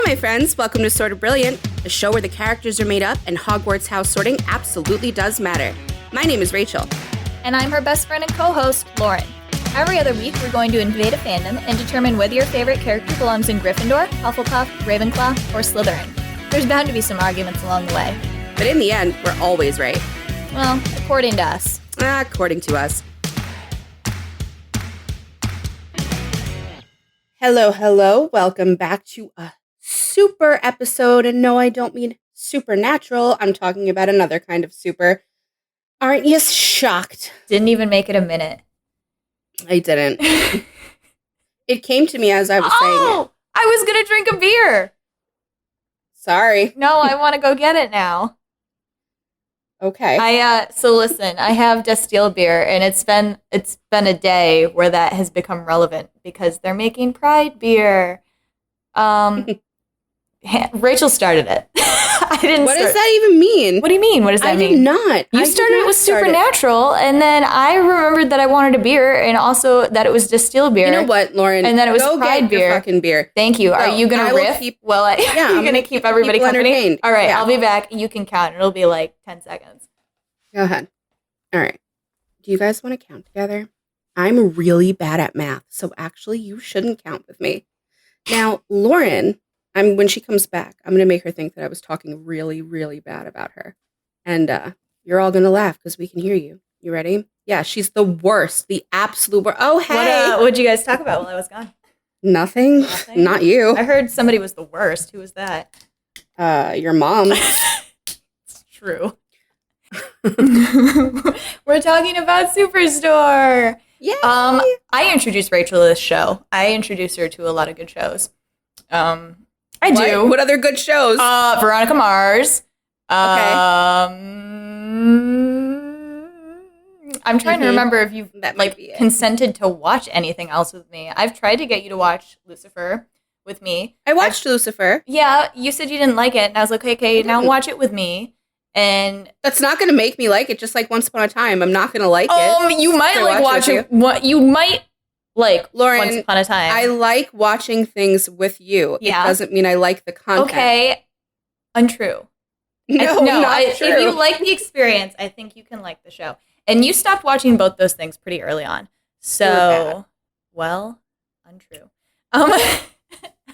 my friends. Welcome to Sort of Brilliant, a show where the characters are made up and Hogwarts house sorting absolutely does matter. My name is Rachel. And I'm her best friend and co-host, Lauren. Every other week, we're going to invade a fandom and determine whether your favorite character belongs in Gryffindor, Hufflepuff, Ravenclaw, or Slytherin. There's bound to be some arguments along the way. But in the end, we're always right. Well, according to us. According to us. Hello. Welcome back to a super episode. And no, I don't mean supernatural. I'm talking about another kind of super. Aren't you shocked? Didn't even make it a minute. I didn't. It came to me as I was saying it. I was going to drink a beer. Sorry. No, I want to go get it now. Okay. So listen, I have distilled beer, and it's been a day where that has become relevant because they're making Pride beer. Rachel started it. I didn't. What does that even mean? What do you mean? What does that mean? I did not. You started it with Supernatural, and then I remembered that I wanted a beer, and also that it was distilled beer. You know what, Lauren? And then it was Pride beer. Your fucking beer. Thank you. Are you gonna riff? I'm gonna keep everybody company. All right, yeah. I'll be back. You can count. It'll be like 10 seconds. Go ahead. All right. Do you guys want to count together? I'm really bad at math, so actually you shouldn't count with me. Now, Lauren, when she comes back, I'm going to make her think that I was talking really, really bad about her. And you're all going to laugh because we can hear you. You ready? Yeah, she's the worst. The absolute worst. Oh, hey. What'd you guys talk about while I was gone? Nothing. Not you. I heard somebody was the worst. Who was that? Your mom. It's true. We're talking about Superstore. Yeah. I introduced Rachel to this show. I introduced her to a lot of good shows. I do. What other good shows? Veronica Mars. Okay. I'm trying to remember if you've consented to watch anything else with me. I've tried to get you to watch Lucifer with me. I watched Lucifer. Yeah, you said you didn't like it, and I was like, okay, now watch it with me. And that's not going to make me like it. Just like Once Upon a Time, I'm not going to like it. You might like watching. What you might like, Lauren. Once Upon a Time. I like watching things with you. Yeah. It doesn't mean I like the content. Okay, untrue. Not true. If you like the experience, I think you can like the show. And you stopped watching both those things pretty early on. So, untrue.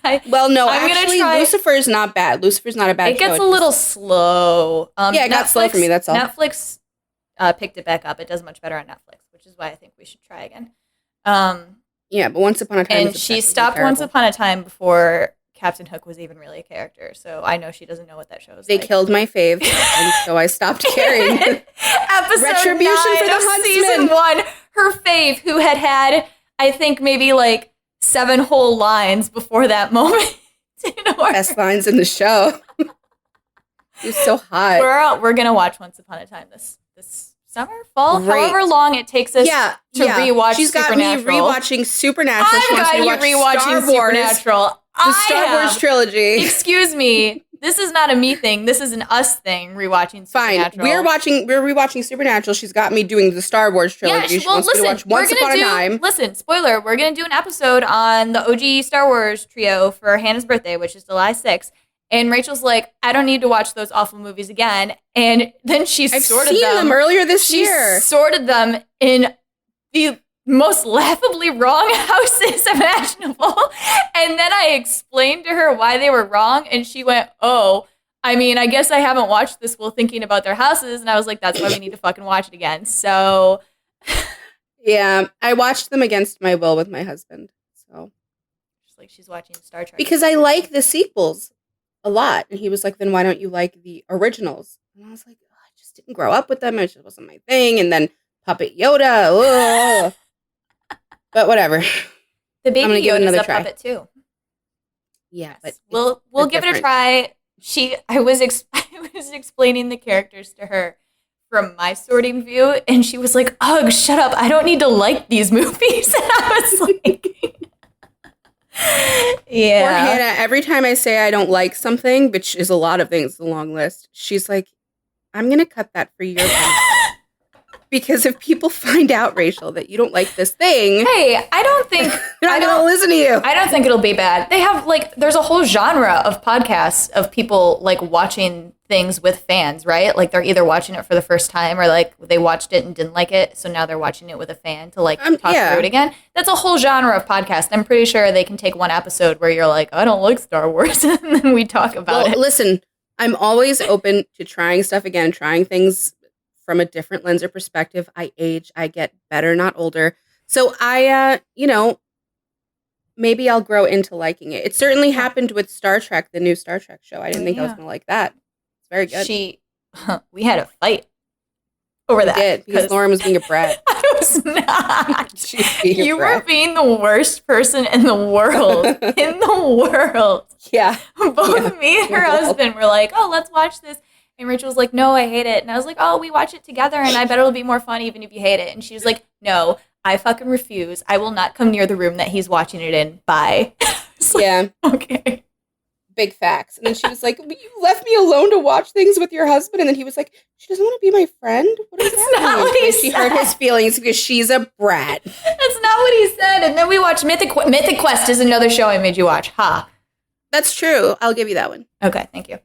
Lucifer is not bad. Lucifer's not a bad show. It gets a little slow. It got slow for me, that's all. Netflix picked it back up. It does much better on Netflix, which is why I think we should try again. Yeah, but Once Upon a Time and she stopped Once Upon a Time before Captain Hook was even really a character, so I know she doesn't know what that show is. They killed my fave, and so I stopped caring. Episode Retribution 9 for the of Huntsman. Season 1, her fave, who had, I think, maybe like 7 whole lines before that moment. Best lines in the show. She's so hot. We're gonna watch Once Upon a Time this summer, fall, Great. however long it takes us to rewatch. She's got Supernatural. me rewatching Supernatural. I've got you rewatching Supernatural. The Star Wars trilogy. Excuse me. This is not a me thing. This is an us thing. Rewatching Supernatural. Fine. We're rewatching Supernatural. She's got me doing the Star Wars trilogy. She wants me to watch Once Upon a Time. Listen, spoiler. We're gonna do an episode on the OG Star Wars trio for Hannah's birthday, which is July 6th. And Rachel's like, I don't need to watch those awful movies again. And then I've seen them earlier this year. She sorted them in the most laughably wrong houses imaginable. And then I explained to her why they were wrong. And she went, oh, I mean, I guess I haven't watched this while thinking about their houses. And I was like, that's why we need to fucking watch it again. So. Yeah, I watched them against my will with my husband. So. Just like she's watching Star Trek. Because I like the sequels a lot. And he was like, then why don't you like the originals? And I was like, oh, I just didn't grow up with them. It just wasn't my thing. And then Puppet Yoda. Oh. But whatever. The baby Yoda is a puppet too. Yeah, yes. But we'll give it a try. I was explaining the characters to her from my sorting view, and she was like, "Ugh, shut up! I don't need to like these movies." And I was like, "Yeah." Poor Hannah. Every time I say I don't like something, which is a lot of things, a long list, she's like, "I'm gonna cut that for your." Because if people find out, Rachel, that you don't like this thing, Hey, I don't think they're not going to listen to you. I don't think it'll be bad. They have there's a whole genre of podcasts of people like watching things with fans, right? Like they're either watching it for the first time or like they watched it and didn't like it, so now they're watching it with a fan to like talk through it again. That's a whole genre of podcast. I'm pretty sure they can take one episode where you're like, I don't like Star Wars, and then we talk about it. Listen, I'm always open to trying stuff again, trying things from a different lens or perspective. I age, I get better, not older. So I, maybe I'll grow into liking it. It certainly happened with Star Trek, the new Star Trek show. I didn't think I was going to like that. It's very good. We had a fight over that. We did, because Lauren was being a brat. I was not. You were being the worst person in the world. Yeah. Both me and her husband were like, oh, let's watch this. And Rachel was like, no, I hate it. And I was like, oh, we watch it together, and I bet it'll be more fun even if you hate it. And she was like, no, I fucking refuse. I will not come near the room that he's watching it in. Bye. Yeah. Okay. Big facts. And then she was like, you left me alone to watch things with your husband. And then he was like, she doesn't want to be my friend? What does that not mean? what he She said. hurt his feelings because she's a brat. That's not what he said. And then we watched Mythic Quest is another show I made you watch. Ha. That's true. I'll give you that one. Okay, thank you.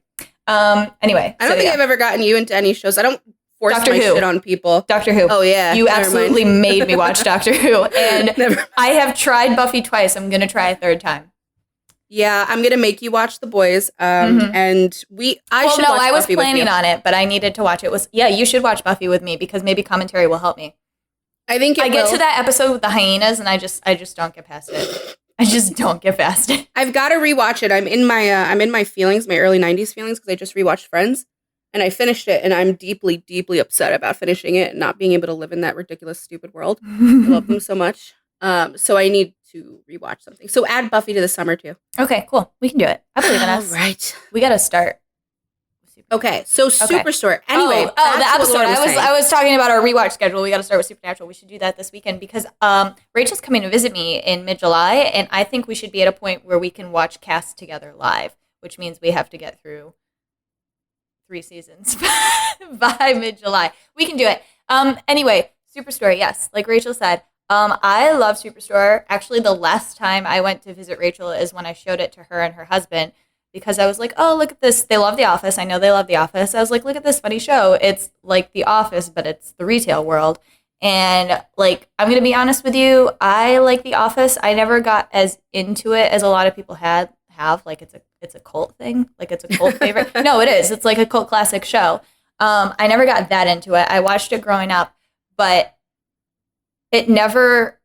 Anyway. I don't think I've ever gotten you into any shows. I don't force Doctor my Who. shit on people. Doctor Who. Oh, yeah. You absolutely made me watch Doctor Who. And I have tried Buffy twice. I'm going to try a third time. Yeah, I'm going to make you watch The Boys. And I was planning on it, but I needed to watch it. You should watch Buffy with me because maybe commentary will help me. I think I get to that episode with the hyenas and I just don't get past it. I just don't get past it. I've got to rewatch it. I'm in my feelings, my early 90s feelings, because I just rewatched Friends. And I finished it, and I'm deeply, deeply upset about finishing it and not being able to live in that ridiculous, stupid world. I love them so much. So I need to rewatch something. So add Buffy to the summer, too. Okay, cool. We can do it. I believe in us. All right. We got to start. Okay, so Superstore. Anyway, the episode. I was talking about our rewatch schedule. We got to start with Supernatural. We should do that this weekend because Rachel's coming to visit me in mid-July, and I think we should be at a point where we can watch cast together live, which means we have to get through 3 seasons by mid-July. We can do it. Anyway, Superstore, yes. Like Rachel said, I love Superstore. Actually, the last time I went to visit Rachel is when I showed it to her and her husband because I was like, oh, look at this. They love The Office. I know they love The Office. I was like, look at this funny show. It's like The Office, but it's the retail world. And like, I'm going to be honest with you. I like The Office. I never got as into it as a lot of people have. Like it's a cult thing. Like it's a cult favorite. No, it is. It's like a cult classic show. I never got that into it. I watched it growing up, but it never,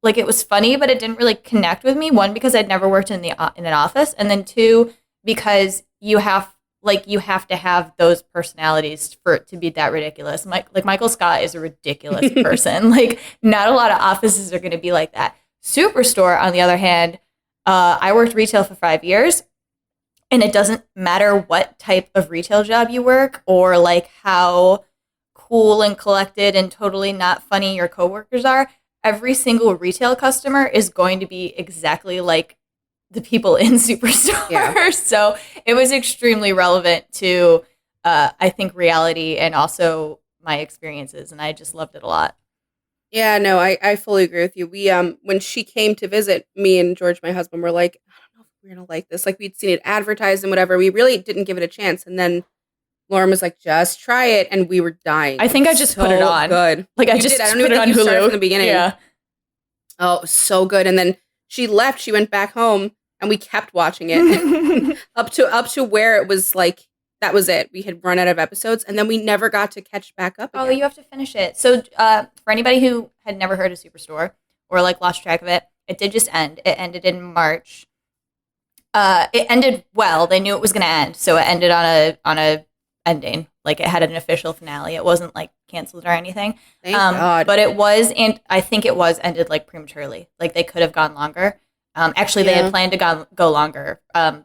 like it was funny, but it didn't really connect with me. One, because I'd never worked in an office, and then two, because you have to have those personalities for it to be that ridiculous. Michael Scott is a ridiculous person. Like not a lot of offices are going to be like that. Superstore, on the other hand, I worked retail for 5 years, and it doesn't matter what type of retail job you work or like how cool and collected and totally not funny your coworkers are. Every single retail customer is going to be exactly like the people in Superstore. Yeah. So it was extremely relevant to, I think, reality and also my experiences, and I just loved it a lot. Yeah, no, I fully agree with you. We when she came to visit, me and George, my husband, were like, I don't know if we're gonna like this. Like we'd seen it advertised and whatever. We really didn't give it a chance. And then Lauren was like, just try it, and we were dying. I think I just put it on. Good. Like I just put it on Hulu from the beginning. Yeah. Oh, it was so good. And then she left, she went back home, and we kept watching it. up to where it was like that was it. We had run out of episodes, and then we never got to catch back up again. Oh, you have to finish it. So for anybody who had never heard of Superstore or like lost track of it, it did just end. It ended in March. It ended well. They knew it was going to end, so it ended on a ending. Like it had an official finale. It wasn't like canceled or anything. Thank God. But it was, and I think it was ended like prematurely. Like they could have gone longer. Actually, they had planned to go longer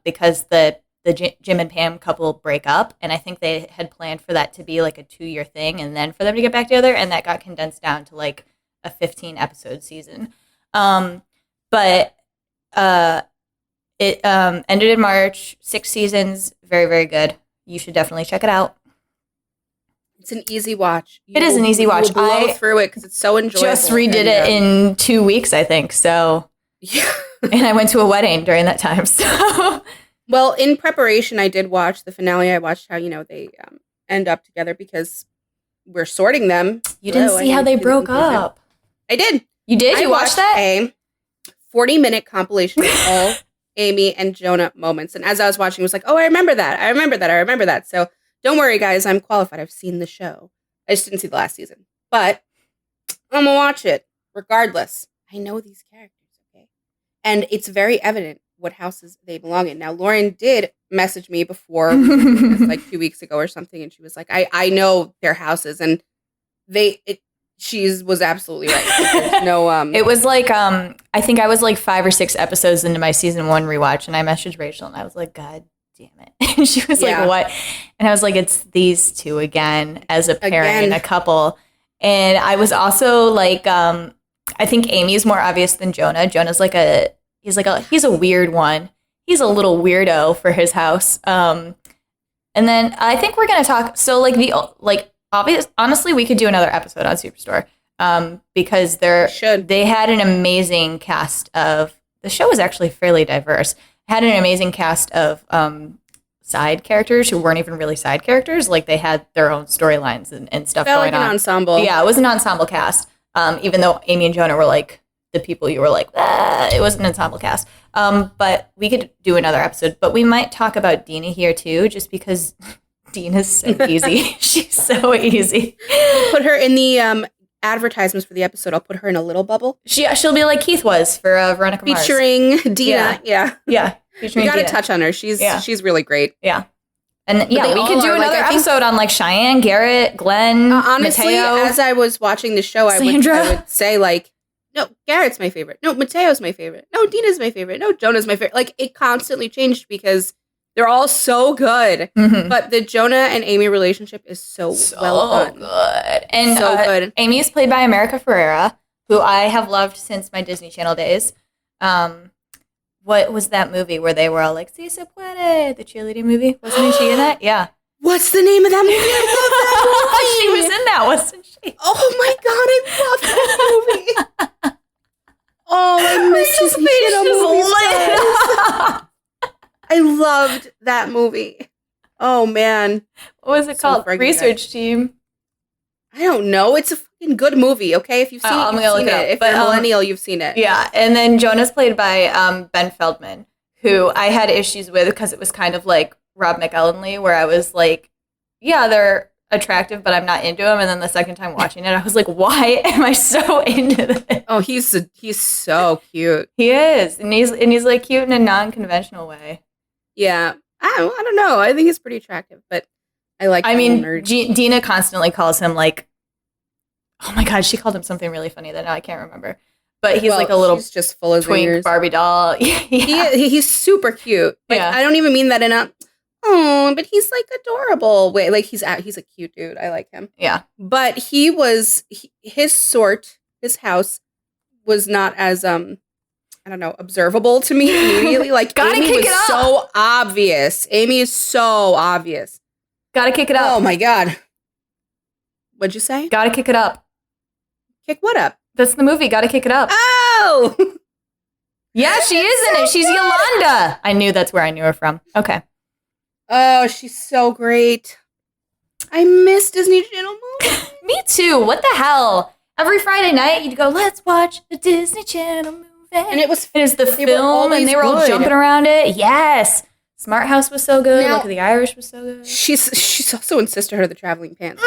because the Jim and Pam couple break up, and I think they had planned for that to be like a 2-year thing, and then for them to get back together, and that got condensed down to like a 15-episode season. But it ended in March. 6 seasons, very, very good. You should definitely check it out. It's an easy watch. It is an easy watch. You will blow through it because it's so enjoyable. Just redid it in 2 weeks, I think. So, yeah. And I went to a wedding during that time. So, well, in preparation, I did watch the finale. I watched how they end up together because we're sorting them. You didn't see how they broke up. I did. You did? You watched that? A 40-minute compilation of all Amy and Jonah moments. And as I was watching, I was like, oh, I remember that. So don't worry, guys. I'm qualified. I've seen the show. I just didn't see the last season. But I'm going to watch it regardless. I know these characters, okay? And it's very evident what houses they belong in. Now, Lauren did message me before, like 2 weeks ago or something, and she was like, I know their houses, and she was absolutely right. There's no, it was like, I think I was like 5 or 6 episodes into my season 1 rewatch, and I messaged Rachel, and I was like, God damn it. And she was like, what? And I was like, it's these two again as a pairing and a couple. And I was also like, I think Amy's more obvious than Jonah. Jonah's he's a weird one. He's a little weirdo for his house. And then I think we're going to talk. So honestly, we could do another episode on Superstore. Because they had an amazing cast of, the show was actually fairly diverse. Had an amazing cast of side characters who weren't even really side characters. Like they had their own storylines and stuff going on. An ensemble. Yeah, it was an ensemble cast. Even though Amy and Jonah were like the people you were like, it was an ensemble cast. But we could do another episode. But we might talk about Dina here too, just because Dina's so easy. She's so easy. We'll put her in the advertisements for the episode. I'll put her in a little bubble. She'll be like Keith was for Veronica Mars. Featuring Dina. Yeah. Featuring you got to touch on her. She's really great. Yeah. And we could do another episode on like Cheyenne, Garrett, Glenn, honestly, Mateo. As I was watching the show, I would say like, no, Garrett's my favorite. No, Mateo's my favorite. No, Dina's my favorite. No, Jonah's my favorite. Like it constantly changed because they're all so good. Mm-hmm. But the Jonah and Amy relationship is so well done. Good. And so good. Amy is played by America Ferrera, who I have loved since my Disney Channel days. What was that movie where they were all like, "Si se puede," the cheerleading movie? Wasn't she in that? Yeah. What's the name of that movie? I love that movie. She was in that, wasn't she? Oh my God, I love that movie. Oh, I miss his I loved that movie. Oh man. What was it called? Research Team. I don't know. It's a fucking good movie, okay? If you've seen it, you've seen it. If you're a millennial, you've seen it. Yeah, and then Jonah's played by Ben Feldman, who I had issues with because it was kind of like Rob McElhenney, where I was like, yeah, they're attractive, but I'm not into him. And then the second time watching it, I was like, why am I so into this? Oh, he's so cute. He is, and he's like cute in a non-conventional way. Yeah, I don't know. I think he's pretty attractive, but I like. I mean, Dina constantly calls him like, oh my God, she called him something really funny that now I can't remember. But he's like a little she's just full of twink zingers. Barbie doll. Yeah. He's super cute. Like, I don't even mean that in a but he's like adorable way. Like he's a cute dude. I like him. Yeah. But his house was not as I don't know, observable to me immediately. Like Amy was so obvious. Amy is so obvious. Gotta kick it up. Oh my God. What'd you say? Gotta kick it up. Kick what up? That's the movie. Gotta kick it up. Oh! Yeah, she is in it. She's Yolanda. I knew that's where I knew her from. Okay. Oh, she's so great. I miss Disney Channel movies. Me too. What the hell? Every Friday night, you'd go, let's watch the Disney Channel movie. And it was the film, and they were all jumping around it. Yes. Smart House was so good. Look at the Irish was so good. She's also in Sisterhood of the Traveling Pants.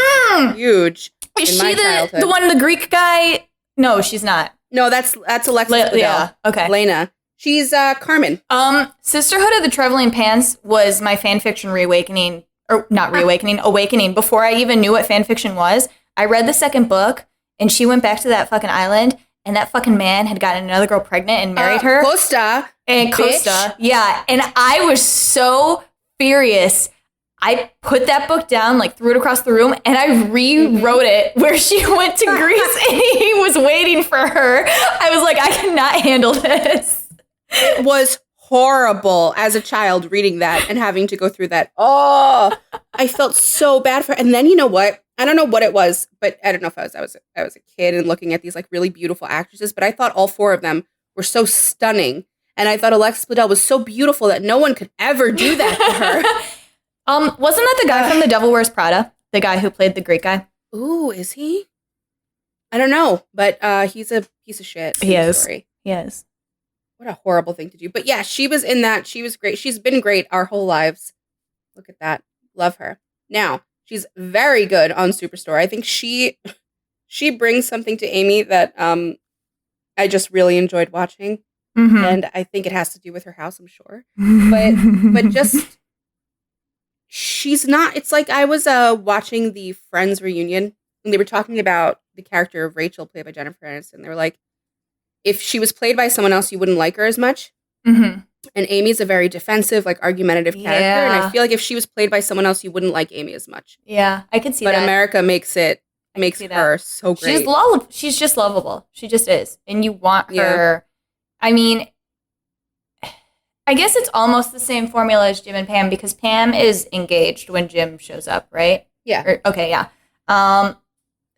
Huge. Is she the one, the Greek guy? No, she's not. No, that's Alexis Bledel. Yeah, okay. Lena. She's Carmen. Sisterhood of the Traveling Pants was my fanfiction reawakening, or not reawakening, awakening. Before I even knew what fanfiction was, I read the second book, and she went back to that fucking island, and that fucking man had gotten another girl pregnant and married her. Costa. Yeah. And I was so furious. I put that book down, like threw it across the room, and I rewrote it where she went to Greece and he was waiting for her. I was like, I cannot handle this. It was horrible as a child reading that and having to go through that. Oh, I felt so bad for her. And then you know what? I don't know what it was, but I don't know if I was a kid and looking at these like really beautiful actresses, but I thought all four of them were so stunning. And I thought Alexis Bledel was so beautiful that no one could ever do that to her. Wasn't that the guy from The Devil Wears Prada? The guy who played the Greek guy? Ooh, is he? I don't know, but he's a piece of shit. He is. Story. He is. What a horrible thing to do. But yeah, she was in that. She was great. She's been great our whole lives. Look at that. Love her. Now, she's very good on Superstore. I think she brings something to Amy that I just really enjoyed watching. Mm-hmm. And I think it has to do with her house, I'm sure. But just she's not. It's like I was watching the Friends reunion and they were talking about the character of Rachel played by Jennifer Aniston. They were like, if she was played by someone else, you wouldn't like her as much. Mm-hmm. And Amy's a very defensive, like argumentative character. Yeah. And I feel like if she was played by someone else, you wouldn't like Amy as much. Yeah, I could see but that. But America makes her so great. She's just lovable. She just is. And you want her. I mean, I guess it's almost the same formula as Jim and Pam because Pam is engaged when Jim shows up, right? Yeah. Okay, yeah.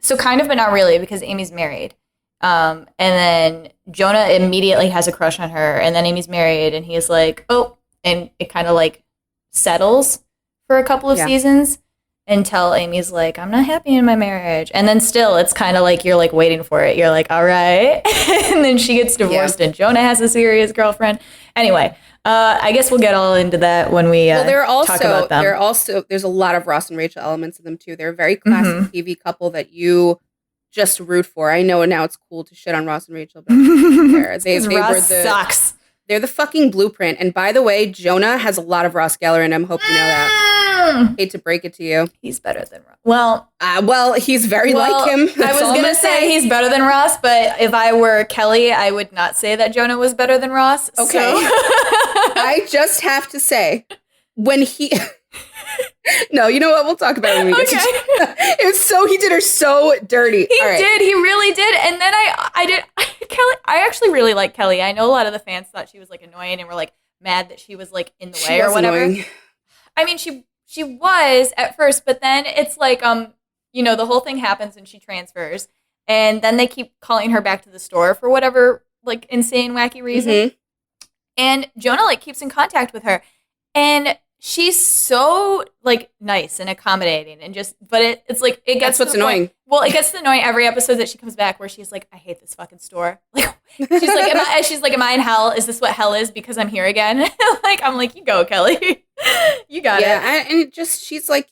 So kind of, but not really because Amy's married. And then Jonah immediately has a crush on her, and then Amy's married, and he's like, oh, and it kind of like settles for a couple of seasons until Amy's like, I'm not happy in my marriage. And then still, it's kind of like you're like waiting for it. You're like, all right. And then she gets divorced, and Jonah has a serious girlfriend. Anyway, I guess we'll get all into that when we talk about them. There's a lot of Ross and Rachel elements in them, too. They're a very classic TV couple that you just root for. I know now it's cool to shit on Ross and Rachel, but Ross sucks. They're the fucking blueprint. And by the way, Jonah has a lot of Ross Geller in him. Hope you know that. Hate to break it to you. He's better than Ross. Well, he's very like him. I was going to say he's better than Ross, but if I were Kelly, I would not say that Jonah was better than Ross. Okay. So. I just have to say, when he... No, you know what? We'll talk about it when we get to it. Was so he did her so dirty. He did. He really did. And then I did. Kelly. I actually really like Kelly. I know a lot of the fans thought she was like annoying and were like mad that she was like in the way or whatever. Annoying. I mean, she was at first, but then it's like the whole thing happens and she transfers, and then they keep calling her back to the store for whatever like insane wacky reason, and Jonah like keeps in contact with her, and she's so like nice and accommodating and but it's like it gets what's annoying. Well, it gets annoying every episode that she comes back where she's like, I hate this fucking store. Like she's like, am I in hell? Is this what hell is because I'm here again? Like I'm like, you go, Kelly. You got it. Yeah, and she's like,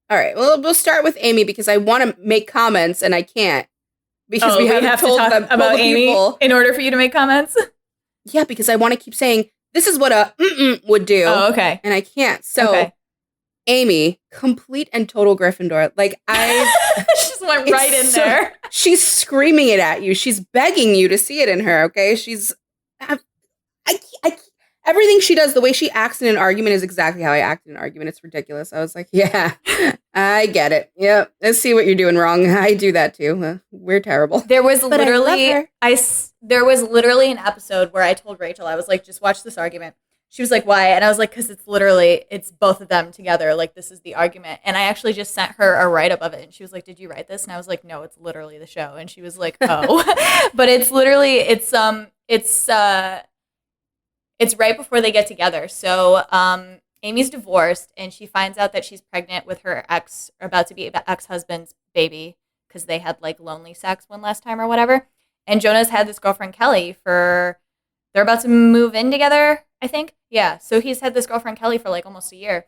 all right, well, we'll start with Amy because I want to make comments and I can't because we have to talk about Amy people. In order for you to make comments. Yeah, because I want to keep saying, this is what a would do. Oh, okay. And I can't. So, Amy, complete and total Gryffindor. Like, she just went right in there. She's screaming it at you. She's begging you to see it in her, okay? She's... everything she does, the way she acts in an argument is exactly how I act in an argument. It's ridiculous. I was like, yeah, I get it. Yeah, let's see what you're doing wrong. I do that too. We're terrible. There was there was literally an episode where I told Rachel, I was like, just watch this argument. She was like, why? And I was like, because it's both of them together. Like, this is the argument. And I actually just sent her a write-up of it. And she was like, did you write this? And I was like, no, it's literally the show. And she was like, oh. But it's literally, it's right before they get together. So Amy's divorced, and she finds out that she's pregnant with her about to be ex-husband's baby because they had, like, lonely sex one last time or whatever. And Jonah's had this girlfriend, Kelly, they're about to move in together, I think. Yeah, so he's had this girlfriend, Kelly, for, like, almost a year.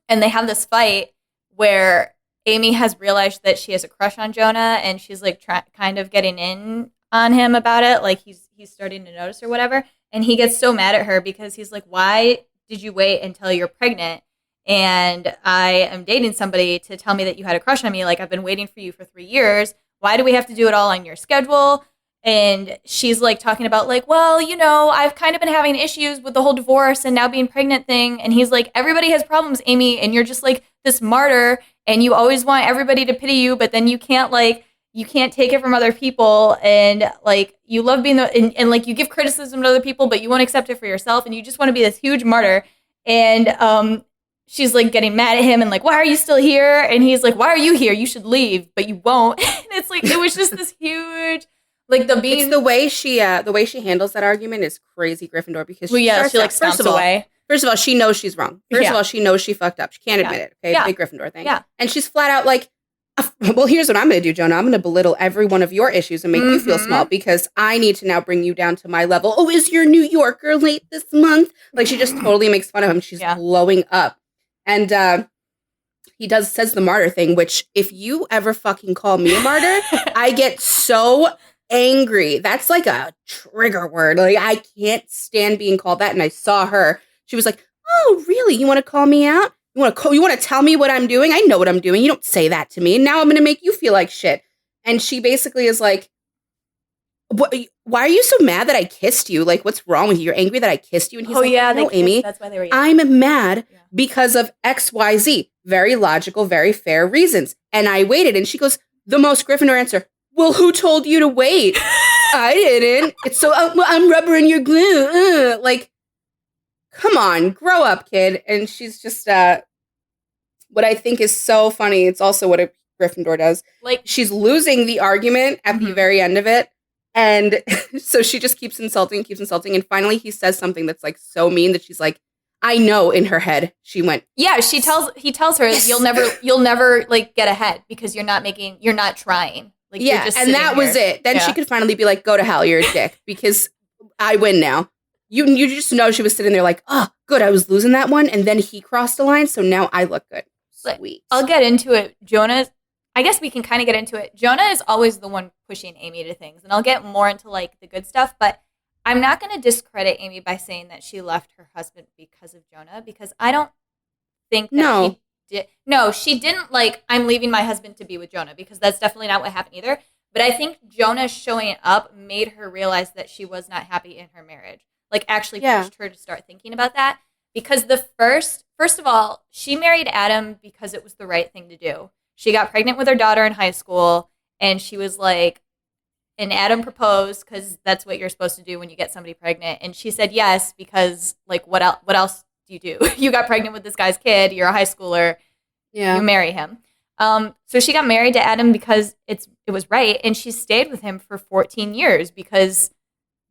And they have this fight where Amy has realized that she has a crush on Jonah, and she's, like, kind of getting in on him about it. Like, he's starting to notice or whatever. And he gets so mad at her because he's like, why did you wait until you're pregnant and I am dating somebody to tell me that you had a crush on me? Like, I've been waiting for you for 3 years. Why do we have to do it all on your schedule? And she's like talking about like, well, I've kind of been having issues with the whole divorce and now being pregnant thing. And he's like, everybody has problems, Amy. And you're just like this martyr and you always want everybody to pity you, but then you can't take it from other people, and like you love being and like you give criticism to other people, but you won't accept it for yourself, and you just want to be this huge martyr. And she's like getting mad at him and like, why are you still here? And he's like, why are you here? You should leave, but you won't. And it's like, it was just this huge, like It's the way she handles that argument is crazy Gryffindor because she like stomps away. First of all, she knows she's wrong. First of all, she knows she fucked up. She can't admit it. Okay, big Gryffindor thing. Yeah, and she's flat out like, well, here's what I'm going to do, Jonah. I'm going to belittle every one of your issues and make you feel small because I need to now bring you down to my level. Oh, is your New Yorker late this month? Like, she just totally makes fun of him. She's blowing up. And he says the martyr thing, which if you ever fucking call me a martyr, I get so angry. That's like a trigger word. Like, I can't stand being called that. And I saw her. She was like, oh, really? You want to call me out? You want to tell me what I'm doing? I know what I'm doing. You don't say that to me. And now I'm going to make you feel like shit. And she basically is like, why are you so mad that I kissed you? Like, what's wrong with you? You're angry that I kissed you? And he's like, no, Amy, that's why they were I'm mad because of X, Y, Z. Very logical, very fair reasons. And I waited. And she goes, the most Gryffindor answer, well, who told you to wait? I didn't. It's so, I'm rubbering your glue. Like, come on, grow up, kid. And she's just, what I think is so funny, it's also what a Gryffindor does. Like, she's losing the argument at the very end of it. And so she just keeps insulting. And finally he says something that's like so mean that she's like, I know in her head she went. Yeah, he tells her, yes. you'll never like get ahead because you're not trying. Like, you're just and that was it. Then she could finally be like, go to hell, you're a dick because I win now. You just know she was sitting there like, oh, good, I was losing that one. And then he crossed the line, so now I look good. Sweet. I'll get into it. I guess we can kind of get into it. Jonah is always the one pushing Amy to things. And I'll get more into like the good stuff. But I'm not going to discredit Amy by saying that she left her husband because of Jonah. Because I don't think that she did. No, she didn't like, I'm leaving my husband to be with Jonah. Because that's definitely not what happened either. But I think Jonah showing up made her realize that she was not happy in her marriage. Like, actually pushed her to start thinking about that. Because first of all, she married Adam because it was the right thing to do. She got pregnant with her daughter in high school, and she was like, and Adam proposed because that's what you're supposed to do when you get somebody pregnant. And she said yes because, like, what else do you do? You got pregnant with this guy's kid. You're a high schooler. Yeah. You marry him. So she got married to Adam because it was right, and she stayed with him for 14 years because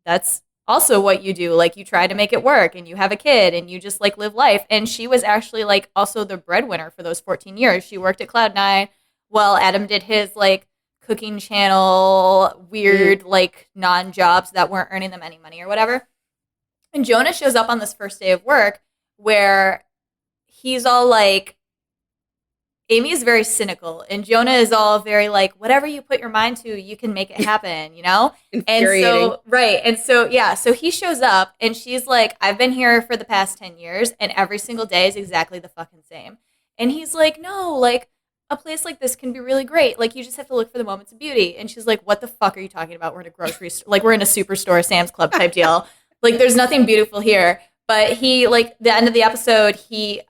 that's also what you do. Like, you try to make it work, and you have a kid, and you just like live life. And she was actually like also the breadwinner for those 14 years. She worked at Cloud9 while Adam did his like cooking channel, weird like non-jobs that weren't earning them any money or whatever. And Jonah shows up on this first day of work where he's all like, Amy is very cynical, and Jonah is all very like, whatever you put your mind to, you can make it happen, you know? So he shows up, and she's like, I've been here for the past 10 years, and every single day is exactly the fucking same. And he's like, no, like, a place like this can be really great. Like, you just have to look for the moments of beauty. And she's like, what the fuck are you talking about? We're in a grocery store. Like, we're in a Superstore, Sam's Club type deal. Like, there's nothing beautiful here. But he, like, the end of the episode, he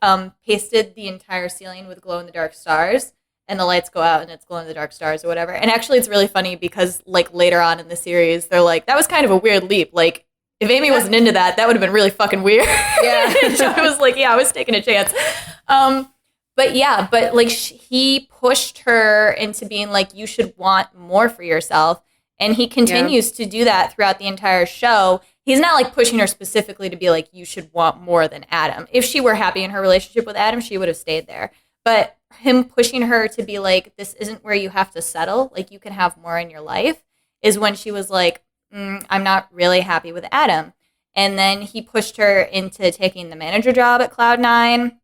pasted the entire ceiling with glow-in-the-dark stars, and the lights go out, and it's glow-in-the-dark stars or whatever. And actually, it's really funny because, like, later on in the series, they're like, that was kind of a weird leap. Like, if Amy wasn't into that, that would have been really fucking weird. Yeah. So I was like, yeah, I was taking a chance. But like, he pushed her into being like, you should want more for yourself. And he continues to do that throughout the entire show. He's not like pushing her specifically to be like, you should want more than Adam. If she were happy in her relationship with Adam, she would have stayed there. But him pushing her to be like, this isn't where you have to settle. Like, you can have more in your life is when she was like, I'm not really happy with Adam. And then he pushed her into taking the manager job at Cloud9.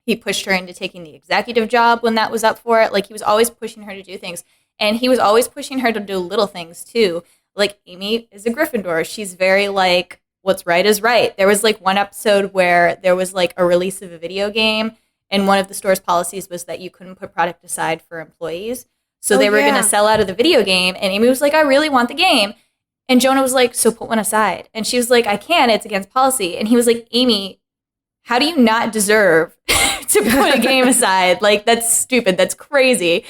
He pushed her into taking the executive job when that was up for it. Like, he was always pushing her to do things. And he was always pushing her to do little things, too. Like, Amy is a Gryffindor. She's very, like, what's right is right. There was, like, one episode where there was, like, a release of a video game, and one of the store's policies was that you couldn't put product aside for employees. So they were going to sell out of the video game, and Amy was like, I really want the game. And Jonah was like, so put one aside. And she was like, I can't. It's against policy. And he was like, Amy, how do you not deserve to put a game aside? Like, that's stupid. That's crazy.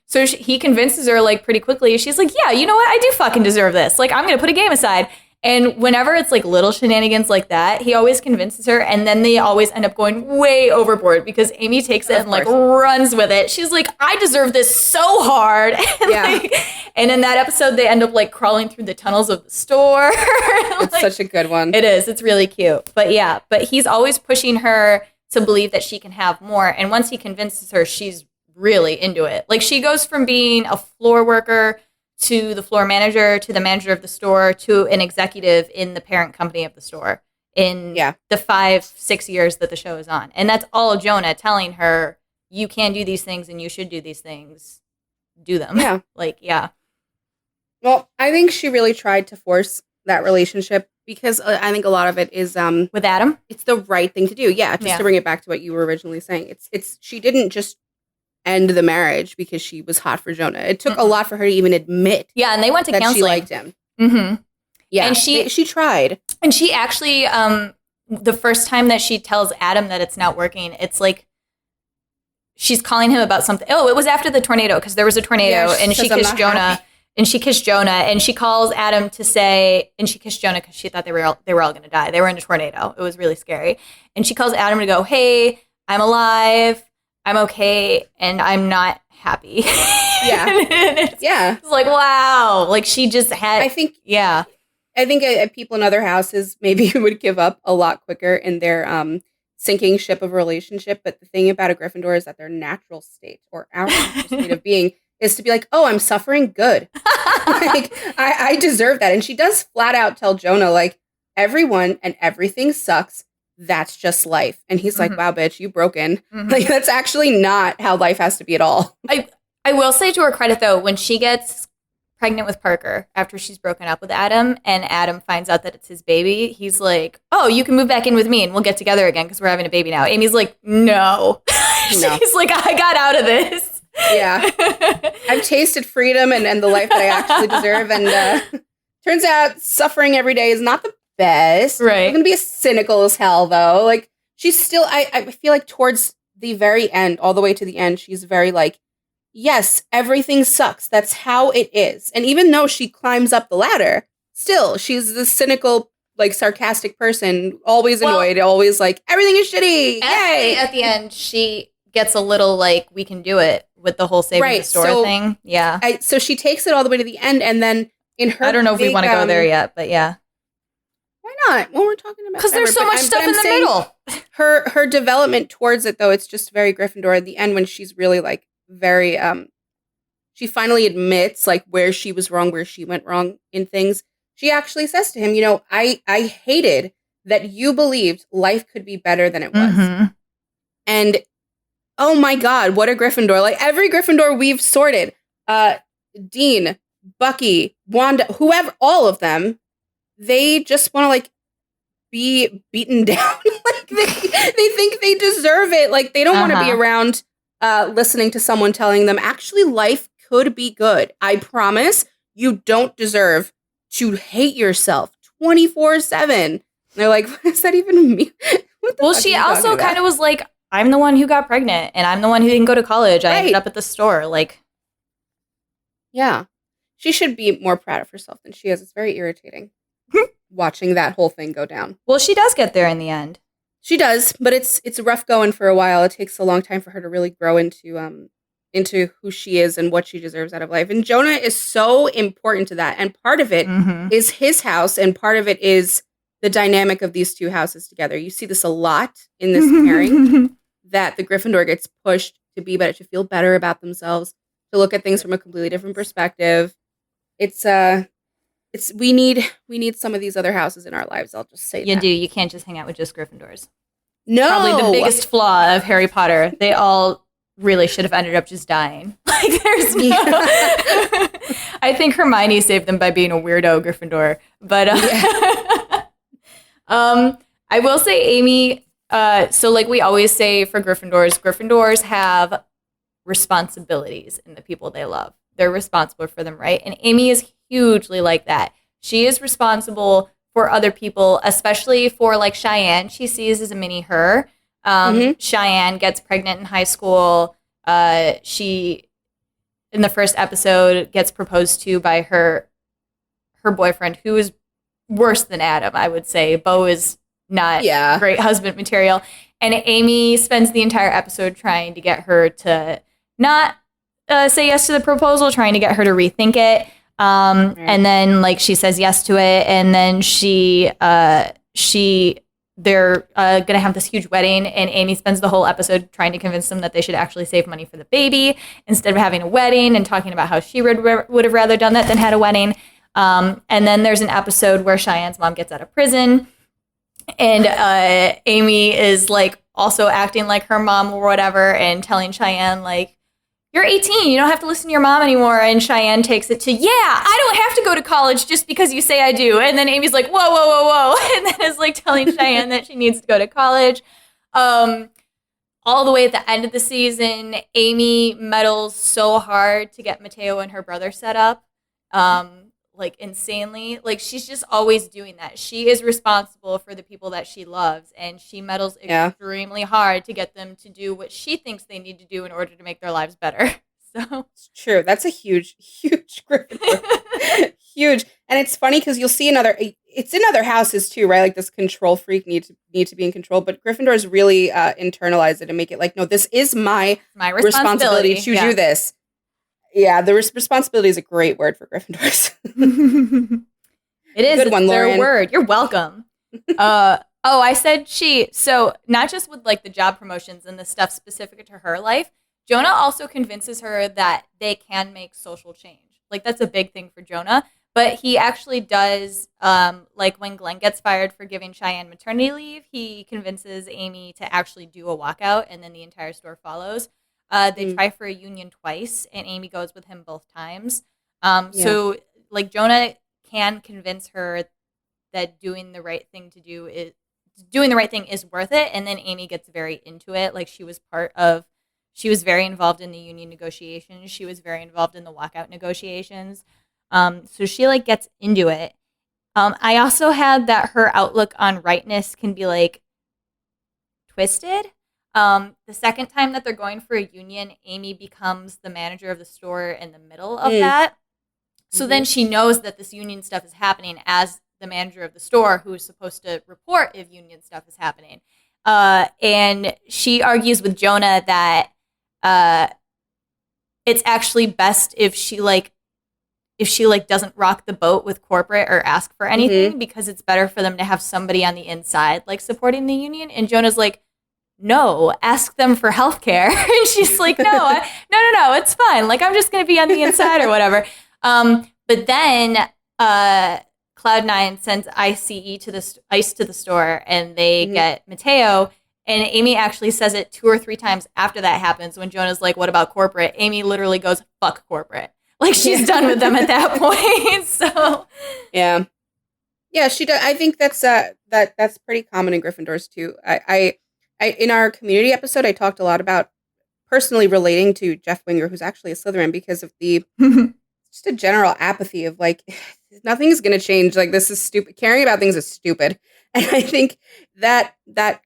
So he convinces her, like, pretty quickly. She's like, yeah, you know what? I do fucking deserve this. Like, I'm going to put a game aside. And whenever it's like little shenanigans like that, he always convinces her, and then they always end up going way overboard because Amy takes it and like runs with it. She's like, I deserve this so hard. And, like, and in that episode, they end up like crawling through the tunnels of the store. It's like, such a good one. It is. It's really cute. But yeah, but he's always pushing her to believe that she can have more. And once he convinces her, she's really into it. Like she goes from being a floor worker to the floor manager, to the manager of the store, to an executive in the parent company of the store in the 5-6 years that the show is on. And that's all Jonah telling her, you can do these things and you should do these things. Do them. Yeah. Like, yeah. Well, I think she really tried to force that relationship because I think a lot of it is with Adam. It's the right thing to do. Yeah, just to bring it back to what you were originally saying. It's she didn't just end the marriage because she was hot for Jonah. It took a lot for her to even admit. Yeah, and they went to that counseling. She liked him. Mm-hmm. Yeah, and she tried. And she actually, the first time that she tells Adam that it's not working, it's like she's calling him about something. Oh, it was after the tornado because there was a tornado, and she kissed Jonah. Happy. And she kissed Jonah, and she calls Adam to say, and she kissed Jonah because she thought they were all going to die. They were in a tornado. It was really scary. And she calls Adam to go, hey, I'm alive. I'm okay, and I'm not happy. Yeah. It's like, wow. Like, she just had... I think people in other houses maybe would give up a lot quicker in their sinking ship of a relationship, but the thing about a Gryffindor is that their natural state, or our natural state of being, is to be like, oh, I'm suffering, good. Like, I deserve that. And she does flat out tell Jonah, like, everyone and everything sucks. That's just life. And he's like, wow, bitch, you broken. Like, that's actually not how life has to be at all. I will say to her credit, though, when she gets pregnant with Parker after she's broken up with Adam and Adam finds out that it's his baby, he's like, oh, you can move back in with me and we'll get together again because we're having a baby now. Amy's like, no. She's like, I got out of this. Yeah. I've tasted freedom and the life that I actually deserve. And turns out suffering every day is not the best. Right. I'm going to be cynical as hell, though. Like, she's still, I feel like towards the very end, all the way to the end, she's very like, yes, everything sucks. That's how it is. And even though she climbs up the ladder, still, she's the cynical, like, sarcastic person, always annoyed, always like, everything is shitty. Yay! At the end, she gets a little like, we can do it with the whole saving the store thing. Yeah. So she takes it all the way to the end, and then in her... I don't know if we want to go there yet, but yeah. Why not? Well, we're talking about... Because there's so much stuff in the middle. Her development towards it, though, it's just very Gryffindor. At the end, when she's really, like, very... she finally admits, like, where she was wrong, where she went wrong in things. She actually says to him, you know, I hated that you believed life could be better than it was. And... oh my God, what a Gryffindor. Like, every Gryffindor we've sorted, Dean, Bucky, Wanda, whoever, all of them, they just want to, like, be beaten down. Like, they think they deserve it. Like, they don't want to be around listening to someone telling them, actually, life could be good. I promise you don't deserve to hate yourself 24/7. They're like, what does that even mean? Well, she also kind of was like, I'm the one who got pregnant, and I'm the one who didn't go to college. I ended up at the store. Like, yeah. She should be more proud of herself than she is. It's very irritating watching that whole thing go down. Well, she does get there in the end. She does, but it's rough going for a while. It takes a long time for her to really grow into who she is and what she deserves out of life. And Jonah is so important to that. And part of it is his house, and part of it is the dynamic of these two houses together. You see this a lot in this pairing, that the Gryffindor gets pushed to be better, to feel better about themselves, to look at things from a completely different perspective. We need some of these other houses in our lives. I'll just say that. You do. You can't just hang out with just Gryffindors. No. Probably the biggest flaw of Harry Potter. They all really should have ended up just dying. Like, there's no... I think Hermione saved them by being a weirdo Gryffindor. But I will say, Amy, so like we always say for Gryffindors have responsibilities in the people they love. They're responsible for them, right? And Amy is hugely like that. She is responsible for other people, especially for like Cheyenne. She sees as a mini her. Cheyenne gets pregnant in high school. She, in the first episode, gets proposed to by her boyfriend, who is worse than Adam, I would say. Bo is not great husband material. And Amy spends the entire episode trying to get her to not say yes to the proposal, trying to get her to rethink it. And then like she says yes to it, and then they're gonna have this huge wedding, and Amy spends the whole episode trying to convince them that they should actually save money for the baby instead of having a wedding, and talking about how she would have rather done that than had a wedding. And then there's an episode where Cheyenne's mom gets out of prison, and Amy is like also acting like her mom or whatever, and telling Cheyenne like, you're 18, you don't have to listen to your mom anymore. And Cheyenne takes it to, yeah, I don't have to go to college just because you say I do. And then Amy's like, whoa, whoa, whoa, whoa. And then is like telling Cheyenne that she needs to go to college. All the way at the end of the season, Amy meddles so hard to get Mateo and her brother set up. Like insanely. Like she's just always doing that. She is responsible for the people that she loves, and she meddles extremely hard to get them to do what she thinks they need to do in order to make their lives better. So it's true. That's a huge Gryffindor. Huge. And it's funny because you'll see it's in other houses too, right? Like this control freak need to be in control, but Gryffindors really internalize it and make it like, no, this is my responsibility to do this. Yeah, the responsibility is a great word for Gryffindors. It is. Good one, it's Lauren. Their word. You're welcome. I said so not just with like the job promotions and the stuff specific to her life, Jonah also convinces her that they can make social change. Like that's a big thing for Jonah. But he actually does, like when Glenn gets fired for giving Cheyenne maternity leave, he convinces Amy to actually do a walkout, and then the entire store follows. They try for a union twice, and Amy goes with him both times. So, like, Jonah can convince her that doing the right thing is worth it, and then Amy gets very into it. Like, she was very involved in the union negotiations. She was very involved in the walkout negotiations. So she, like, gets into it. I also had that her outlook on rightness can be, like, twisted. The second time that they're going for a union, Amy becomes the manager of the store in the middle of that. So then she knows that this union stuff is happening as the manager of the store, who is supposed to report if union stuff is happening. And she argues with Jonah that it's actually best if she doesn't rock the boat with corporate or ask for anything, because it's better for them to have somebody on the inside like supporting the union. And Jonah's like, no, ask them for healthcare. And she's like, no, it's fine. Like, I'm just going to be on the inside or whatever. But then Cloud9 sends ICE to the store, and they get Mateo. And Amy actually says it 2 or 3 times after that happens, when Jonah's like, what about corporate? Amy literally goes, fuck corporate. Like, she's done with them at that point. So yeah, she does. I think that's pretty common in Gryffindors too. I in our community episode, I talked a lot about personally relating to Jeff Winger, who's actually a Slytherin, because of the just a general apathy of like, nothing is going to change. Like, this is stupid. Caring about things is stupid. And I think that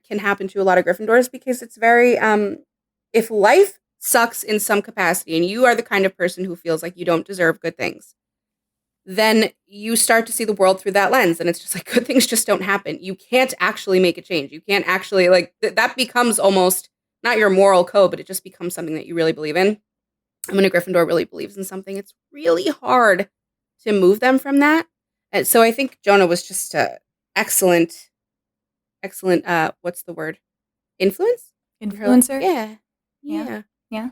can happen to a lot of Gryffindors, because it's very, if life sucks in some capacity and you are the kind of person who feels like you don't deserve good things, then you start to see the world through that lens. And it's just like, good things just don't happen. You can't actually make a change. You can't actually, like, that becomes almost not your moral code, but it just becomes something that you really believe in. And when a Gryffindor really believes in something, it's really hard to move them from that. And so I think Jonah was just a excellent, what's the word? Influencer? Yeah.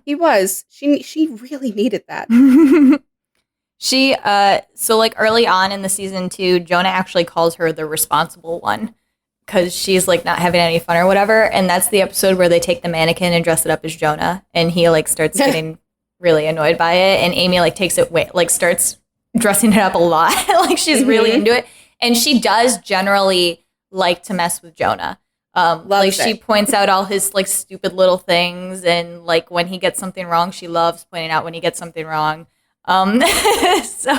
He was. She really needed that. So like early on in the season 2, Jonah actually calls her the responsible one, because she's like not having any fun or whatever. And that's the episode where they take the mannequin and dress it up as Jonah, and he like starts getting really annoyed by it. And Amy like takes it, starts dressing it up a lot. Like, she's really into it. And she does generally like to mess with Jonah. She points out all his like stupid little things, and like when he gets something wrong, she loves pointing out when he gets something wrong. So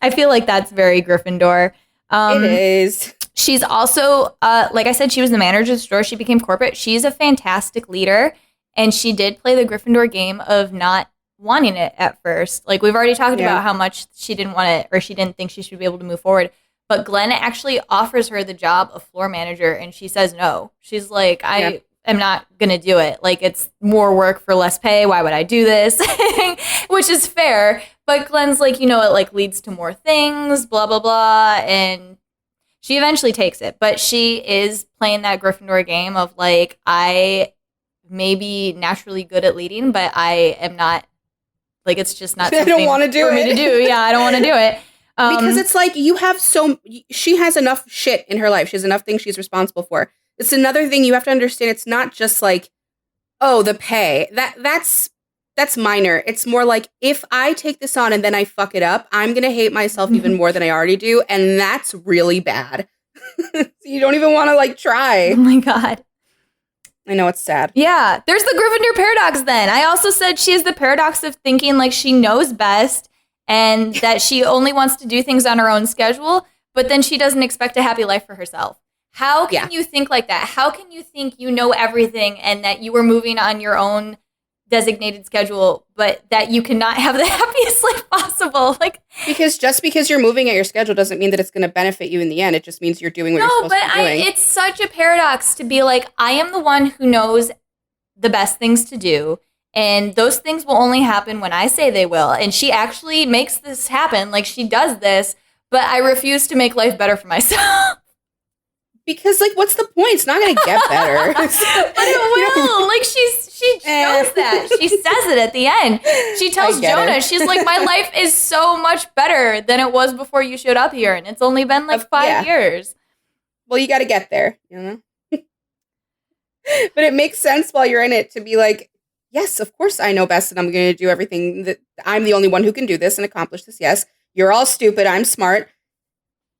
I feel like that's very Gryffindor. It is. She's also, like I said, she was the manager of the store. She became corporate. She's a fantastic leader, and she did play the Gryffindor game of not wanting it at first. Like, we've already talked about how much she didn't want it, or she didn't think she should be able to move forward. But Glenn actually offers her the job of floor manager, and she says no. She's like, I am not going to do it. Like, it's more work for less pay. Why would I do this? Which is fair. But Glenn's like, it like leads to more things, blah, blah, blah. And she eventually takes it. But she is playing that Gryffindor game of like, I may be naturally good at leading, but I am not, like, it's just not something I don't want to do for me to do. Yeah, I don't want to do it. Because it's like she has enough shit in her life. She has enough things she's responsible for. It's another thing you have to understand. It's not just like, oh, the pay. That's minor. It's more like, if I take this on and then I fuck it up, I'm going to hate myself even more than I already do. And that's really bad. You don't even want to like try. Oh my God. I know, it's sad. Yeah. There's the Gryffindor paradox then. I also said she has the paradox of thinking like she knows best and that she only wants to do things on her own schedule, but then she doesn't expect a happy life for herself. How can you think like that? How can you think you know everything and that you were moving on your own designated schedule, but that you cannot have the happiest life possible? Like, because just because you're moving at your schedule doesn't mean that it's going to benefit you in the end. It just means you're doing what you're supposed to be doing. It's such a paradox to be like, I am the one who knows the best things to do, and those things will only happen when I say they will. And she actually makes this happen. Like, she does this, but I refuse to make life better for myself. Because, like, what's the point? It's not going to get better. But it will. Like, she shows that. She says it at the end. She tells Jonah, she's like, my life is so much better than it was before you showed up here. And it's only been like 5 years. Well, you got to get there, But it makes sense while you're in it to be like, yes, of course I know best and I'm going to do everything. That I'm the only one who can do this and accomplish this. Yes, you're all stupid. I'm smart.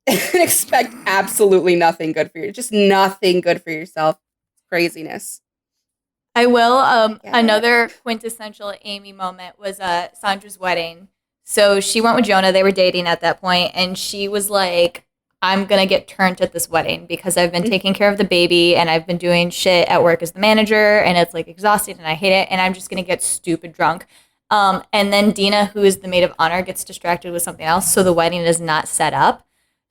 And expect absolutely nothing good for you. Just nothing good for yourself. Craziness. I will. Another quintessential Amy moment was Sandra's wedding. So she went with Jonah. They were dating at that point, and she was like, I'm going to get turned at this wedding because I've been taking care of the baby and I've been doing shit at work as the manager and it's like exhausting and I hate it and I'm just going to get stupid drunk. And then Dina, who is the maid of honor, gets distracted with something else. So the wedding is not set up.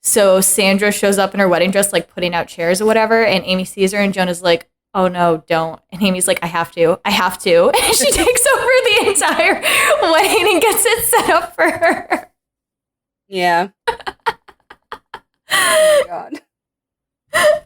So Sandra shows up in her wedding dress, like putting out chairs or whatever. And Amy sees her and Jonah's like, oh no, don't. And Amy's like, I have to. And she takes over the entire wedding and gets it set up for her. Yeah. Oh, God.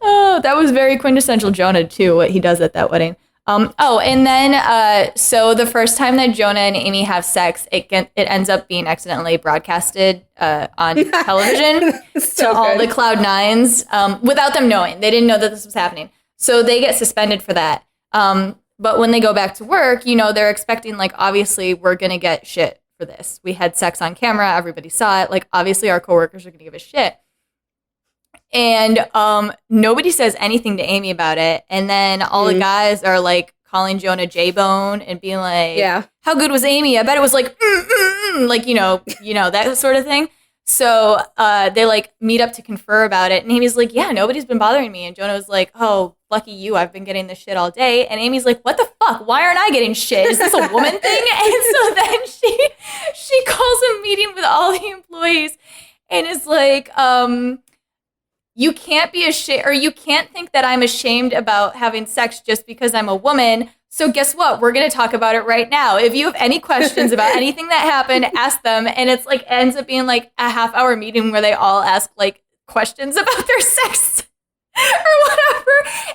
Oh, that was very quintessential Jonah, too, what he does at that wedding. And then, so the first time that Jonah and Amy have sex, it ends up being accidentally broadcasted on television to all the Cloud Nines without them knowing. They didn't know that this was happening. So they get suspended for that. But when they go back to work, they're expecting, like, obviously, we're going to get shit for this. We had sex on camera. Everybody saw it. Like, obviously, our coworkers are going to give us shit. And nobody says anything to Amy about it. And then all the guys are like calling Jonah J-Bone and being like, how good was Amy? I bet it was like, like, that sort of thing. So they like meet up to confer about it. And Amy's like, yeah, nobody's been bothering me. And Jonah was like, oh, lucky you. I've been getting this shit all day. And Amy's like, what the fuck? Why aren't I getting shit? Is this a woman thing? And so then she calls a meeting with all the employees and is like, you can't be ashamed, or you can't think that I'm ashamed about having sex just because I'm a woman. So guess what? We're going to talk about it right now. If you have any questions about anything that happened, ask them. And it's like, ends up being like a half-hour meeting where they all ask like questions about their sex or whatever.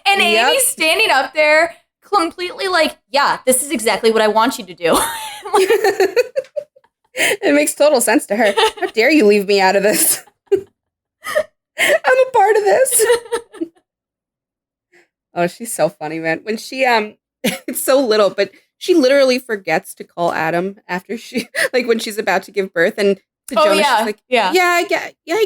And Amy's standing up there completely like, yeah, this is exactly what I want you to do. It makes total sense to her. How dare you leave me out of this? I'm a part of this. Oh, she's so funny, man. When she, it's so little, but she literally forgets to call Adam after she, like when she's about to give birth, and to Jonah, she's like, I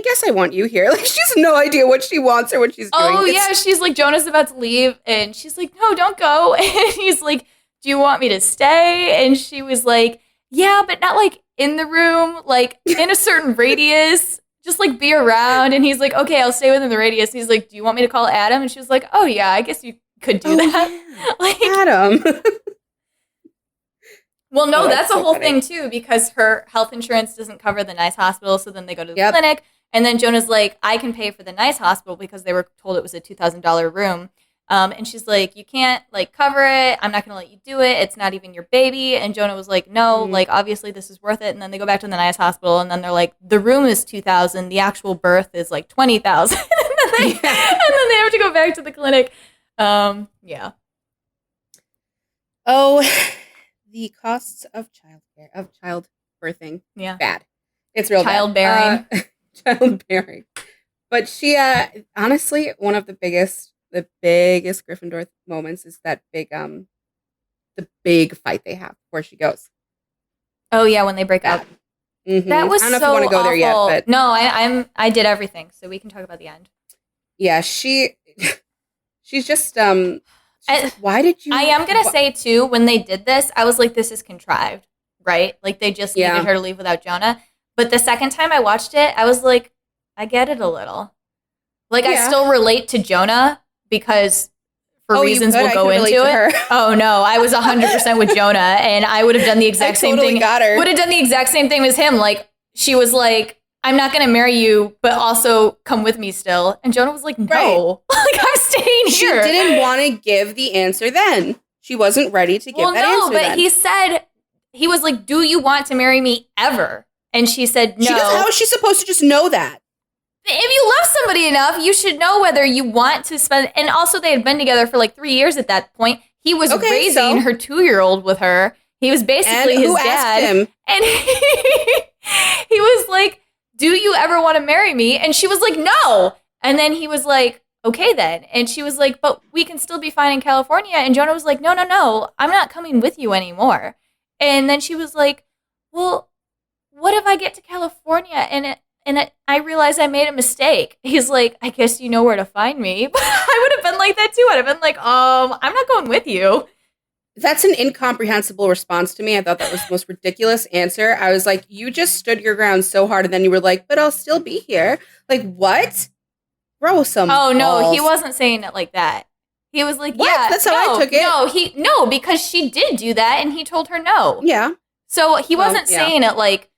guess I want you here. Like, she has no idea what she wants or what she's doing. Oh, yeah, she's like, Jonah's about to leave, and she's like, no, don't go. And he's like, do you want me to stay? And she was like, yeah, but not like in the room, like in a certain radius. Just like be around. And he's like, okay, I'll stay within the radius. He's like, do you want me to call Adam? And she was like, oh yeah, I guess you could do that. Yeah. Like Adam. Well, no, that's a whole thing too, because her health insurance doesn't cover the nice hospital. So then they go to the clinic And then Jonah's like, I can pay for the nice hospital because they were told it was a $2,000 room. And she's like, you can't like cover it. I'm not going to let you do it. It's not even your baby. And Jonah was like, no, like obviously this is worth it. And then they go back to the nice hospital and then they're like, the room is $2,000. The actual birth is like $20,000. and then they have to go back to the clinic. Yeah. Oh, the costs of childcare, of childbirthing. Yeah. Bad. It's real childbearing. Bad. Childbearing. But she, honestly, one of the biggest Gryffindor moments is that the big fight they have before she goes. Oh yeah, when they break up. Mm-hmm. That was I don't know so if you want to go awful. there yet, but no, I did everything, so we can talk about the end. Yeah, she's just like, why did you? I am gonna say too, when they did this, I was like, this is contrived, right? Like they just needed her to leave without Jonah. But the second time I watched it, I was like, I get it a little. Like I still relate to Jonah because for reasons we'll go into it. Oh no, I was 100% with Jonah, and I would have done the exact same thing. Would have done the exact same thing as him. Like she was like, I'm not going to marry you, but also come with me still. And Jonah was like, no, like I'm staying here. She didn't want to give the answer then. She wasn't ready to give that answer then. But he said, he was like, do you want to marry me ever? And she said, no. How is she supposed to just know that? If you love somebody enough, you should know whether you want to spend. And also, they had been together for like 3 years at that point. He was raising her 2-year-old with her. He was basically his dad. Asked him? And he was like, do you ever want to marry me? And she was like, no. And then he was like, okay then. And she was like, but we can still be fine in California. And Jonah was like, no, I'm not coming with you anymore. And then she was like, well, what if I get to California and I realize I made a mistake? He's like, I guess you know where to find me. But I would have been like that too. I'd have been like, I'm not going with you. That's an incomprehensible response to me. I thought that was the most ridiculous answer. I was like, you just stood your ground so hard, and then you were like, but I'll still be here. Like, what? Throw some balls. No, he wasn't saying it like that. He was like, what? Yeah. That's how I took it. No, because she did do that, and he told her no. Yeah. So he wasn't saying it like,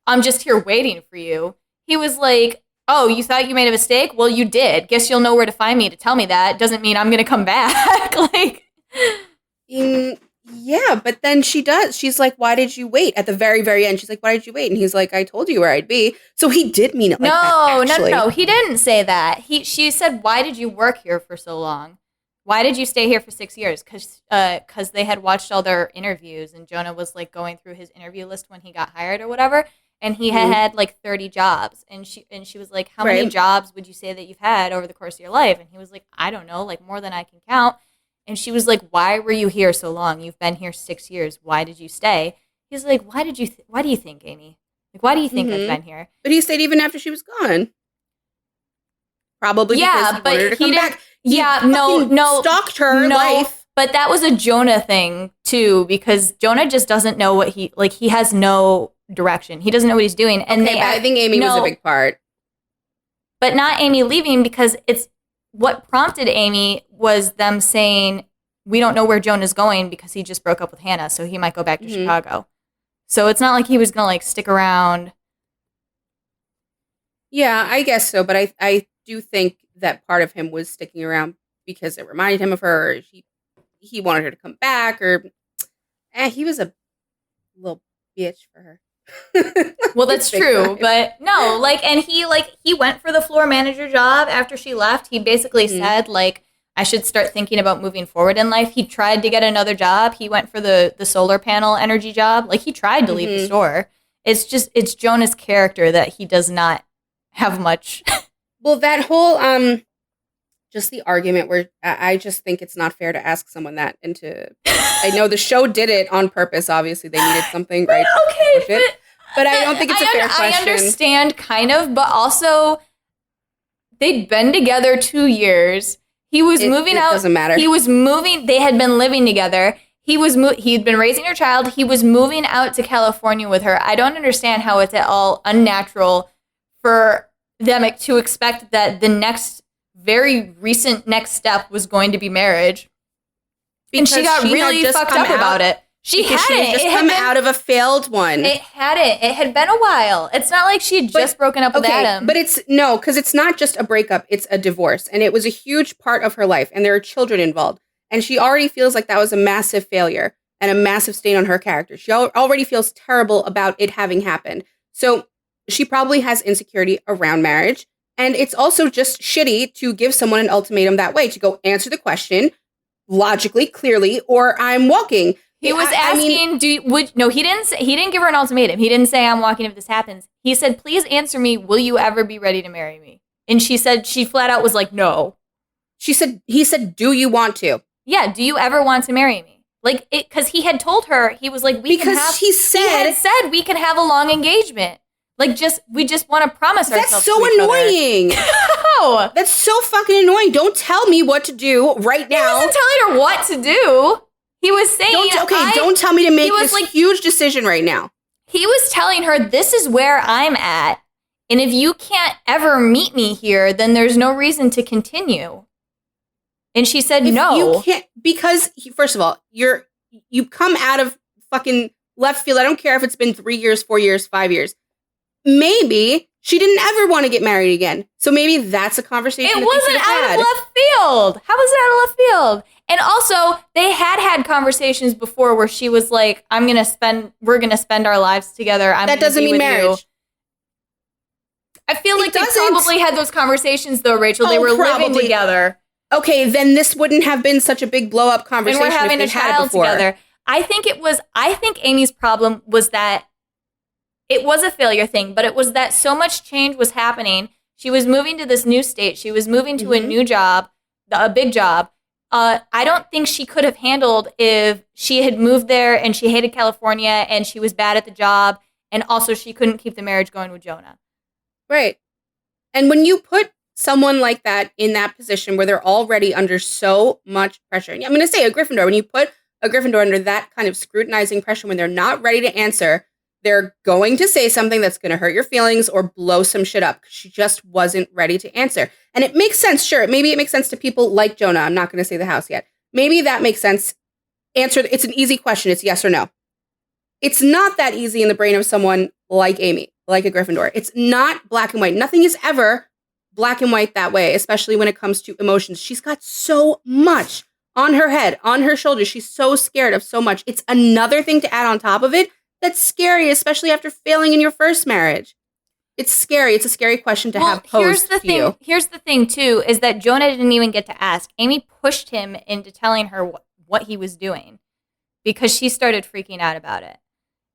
I'm just here waiting for you. He was like, oh, you thought you made a mistake? Well, you did. Guess you'll know where to find me to tell me that. Doesn't mean I'm going to come back. Like, yeah, but then she does. She's like, why did you wait? At the very, very end, she's like, why did you wait? And he's like, I told you where I'd be. So he did mean it like that, No. He didn't say that. She said, why did you work here for so long? Why did you stay here for 6 years? Because they had watched all their interviews, and Jonah was like going through his interview list when he got hired or whatever. And he had like 30 jobs. And she was like, how many jobs would you say that you've had over the course of your life? And he was like, I don't know, like more than I can count. And she was like, why were you here so long? You've been here 6 years. Why did you stay? He's like, why do you think, Amy? Like, why do you think I've been here? But he stayed even after she was gone. Probably because he wanted her to come back. No. Stalked her life. But that was a Jonah thing, too, because Jonah just doesn't know what he has no direction. He doesn't know what he's doing. And I think Amy was a big part. But not Amy leaving, because it's what prompted Amy was them saying, we don't know where Jonah's going because he just broke up with Hannah, so he might go back to Chicago. So it's not like he was going to like stick around. Yeah, I guess so. But I do think that part of him was sticking around because it reminded him of her. Or he wanted her to come back, or he was a little bitch for her. Well, that's true, but no, like, and he went for the floor manager job after she left. He basically said, like, I should start thinking about moving forward in life. He tried to get another job. He went for the solar panel energy job. Like, he tried to leave the store. It's Jonah's character that he does not have much. Well, that whole, just the argument where I just think it's not fair to ask someone that I know the show did it on purpose. Obviously, they needed something, right? Okay, but I don't think it's a fair question. I understand, kind of, but also they'd been together 2 years. He was moving out. It doesn't matter. He was moving. They had been living together. He'd been raising her child. He was moving out to California with her. I don't understand how it's at all unnatural for them to expect that the next, very recent next step was going to be marriage. And she got really fucked up about it. She because hadn't. She had just come out of a failed one. It hadn't. It had been a while. It's not like she had just broken up with Adam. But because it's not just a breakup, it's a divorce. And it was a huge part of her life. And there are children involved. And she already feels like that was a massive failure and a massive stain on her character. She already feels terrible about it having happened. So she probably has insecurity around marriage. And it's also just shitty to give someone an ultimatum that way, to go answer the question logically, clearly, or I'm walking. He was asking, he didn't give her an ultimatum. He didn't say, I'm walking if this happens. He said, please answer me, will you ever be ready to marry me? And she said, she flat out was like, no. He said, do you want to? Yeah, do you ever want to marry me? Like, because he had told her, he was like, he had said we can have a long engagement. Like, we just want to promise ourselves. That's so annoying. How? That's so fucking annoying. Don't tell me what to do right now. He wasn't telling her what to do. He was saying, don't tell me to make this huge decision right now. He was telling her, this is where I'm at. And if you can't ever meet me here, then there's no reason to continue. And she said, no. You can't, because, first of all, you come out of fucking left field. I don't care if it's been 3 years, 4 years, 5 years. Maybe she didn't ever want to get married again. So maybe that's a conversation. It wasn't out of left field. How was it out of left field? And also, they had conversations before where she was like, we're going to spend our lives together. That doesn't mean marriage. I feel like they probably had those conversations, though, Rachel. They were living together. Okay, then this wouldn't have been such a big blow-up conversation. And we're having a child together. I think Amy's problem was that it was a failure thing, but it was that so much change was happening. She was moving to this new state. She was moving to a new job, a big job. I don't think she could have handled if she had moved there and she hated California and she was bad at the job, and also she couldn't keep the marriage going with Jonah. Right. And when you put someone like that in that position where they're already under so much pressure, and I'm going to say a Gryffindor, when you put a Gryffindor under that kind of scrutinizing pressure when they're not ready to answer, they're going to say something that's going to hurt your feelings or blow some shit up because she just wasn't ready to answer. And it makes sense, sure. Maybe it makes sense to people like Jonah. I'm not going to say the house yet. Maybe that makes sense. It's an easy question. It's yes or no. It's not that easy in the brain of someone like Amy, like a Gryffindor. It's not black and white. Nothing is ever black and white that way, especially when it comes to emotions. She's got so much on her head, on her shoulders. She's so scared of so much. It's another thing to add on top of it. That's scary, especially after failing in your first marriage. It's scary. It's a scary question to have posed to you. Here's the thing, too, is that Jonah didn't even get to ask. Amy pushed him into telling her what he was doing because she started freaking out about it.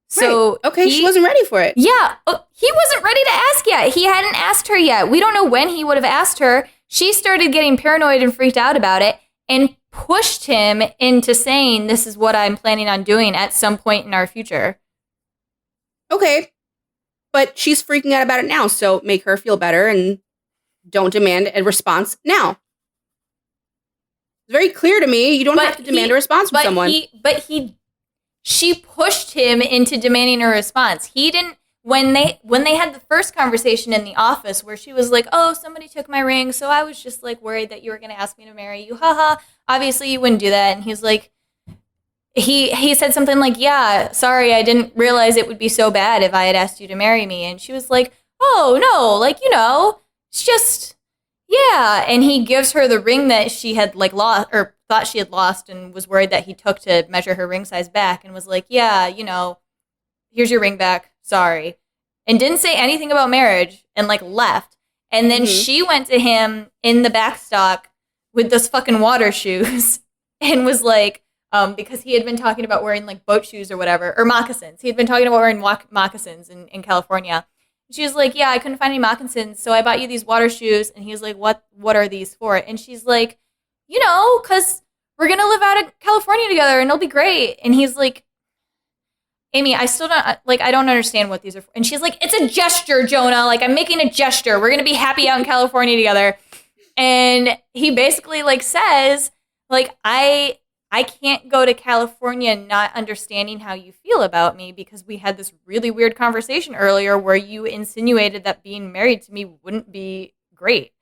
So right. Okay, she wasn't ready for it. Yeah, he wasn't ready to ask yet. He hadn't asked her yet. We don't know when he would have asked her. She started getting paranoid and freaked out about it and pushed him into saying, this is what I'm planning on doing at some point in our future. Okay, but she's freaking out about it now, so make her feel better and don't demand a response now. It's very clear to me. You don't have to demand a response from someone. She pushed him into demanding a response. He didn't, when they had the first conversation in the office where she was like, oh, somebody took my ring, so I was just like worried that you were going to ask me to marry you. Haha, obviously you wouldn't do that. And he's like, He said something like, yeah, sorry, I didn't realize it would be so bad if I had asked you to marry me. And she was like, oh, no, like, it's just, yeah. And he gives her the ring that she had, like, lost, or thought she had lost and was worried that he took to measure her ring size back and was like, yeah, here's your ring back, sorry. And didn't say anything about marriage and, like, left. And then she went to him in the backstock with those fucking water shoes and was like, because he had been talking about wearing like boat shoes or whatever, or moccasins. He had been talking about wearing moccasins in California. She was like, yeah, I couldn't find any moccasins, so I bought you these water shoes. And he was like, what are these for? And she's like, because we're going to live out of California together and it'll be great. And he's like, Amy, I still don't, I don't understand what these are for. And she's like, it's a gesture, Jonah. Like, I'm making a gesture. We're going to be happy out in California together. And he basically says, I can't go to California not understanding how you feel about me because we had this really weird conversation earlier where you insinuated that being married to me wouldn't be great.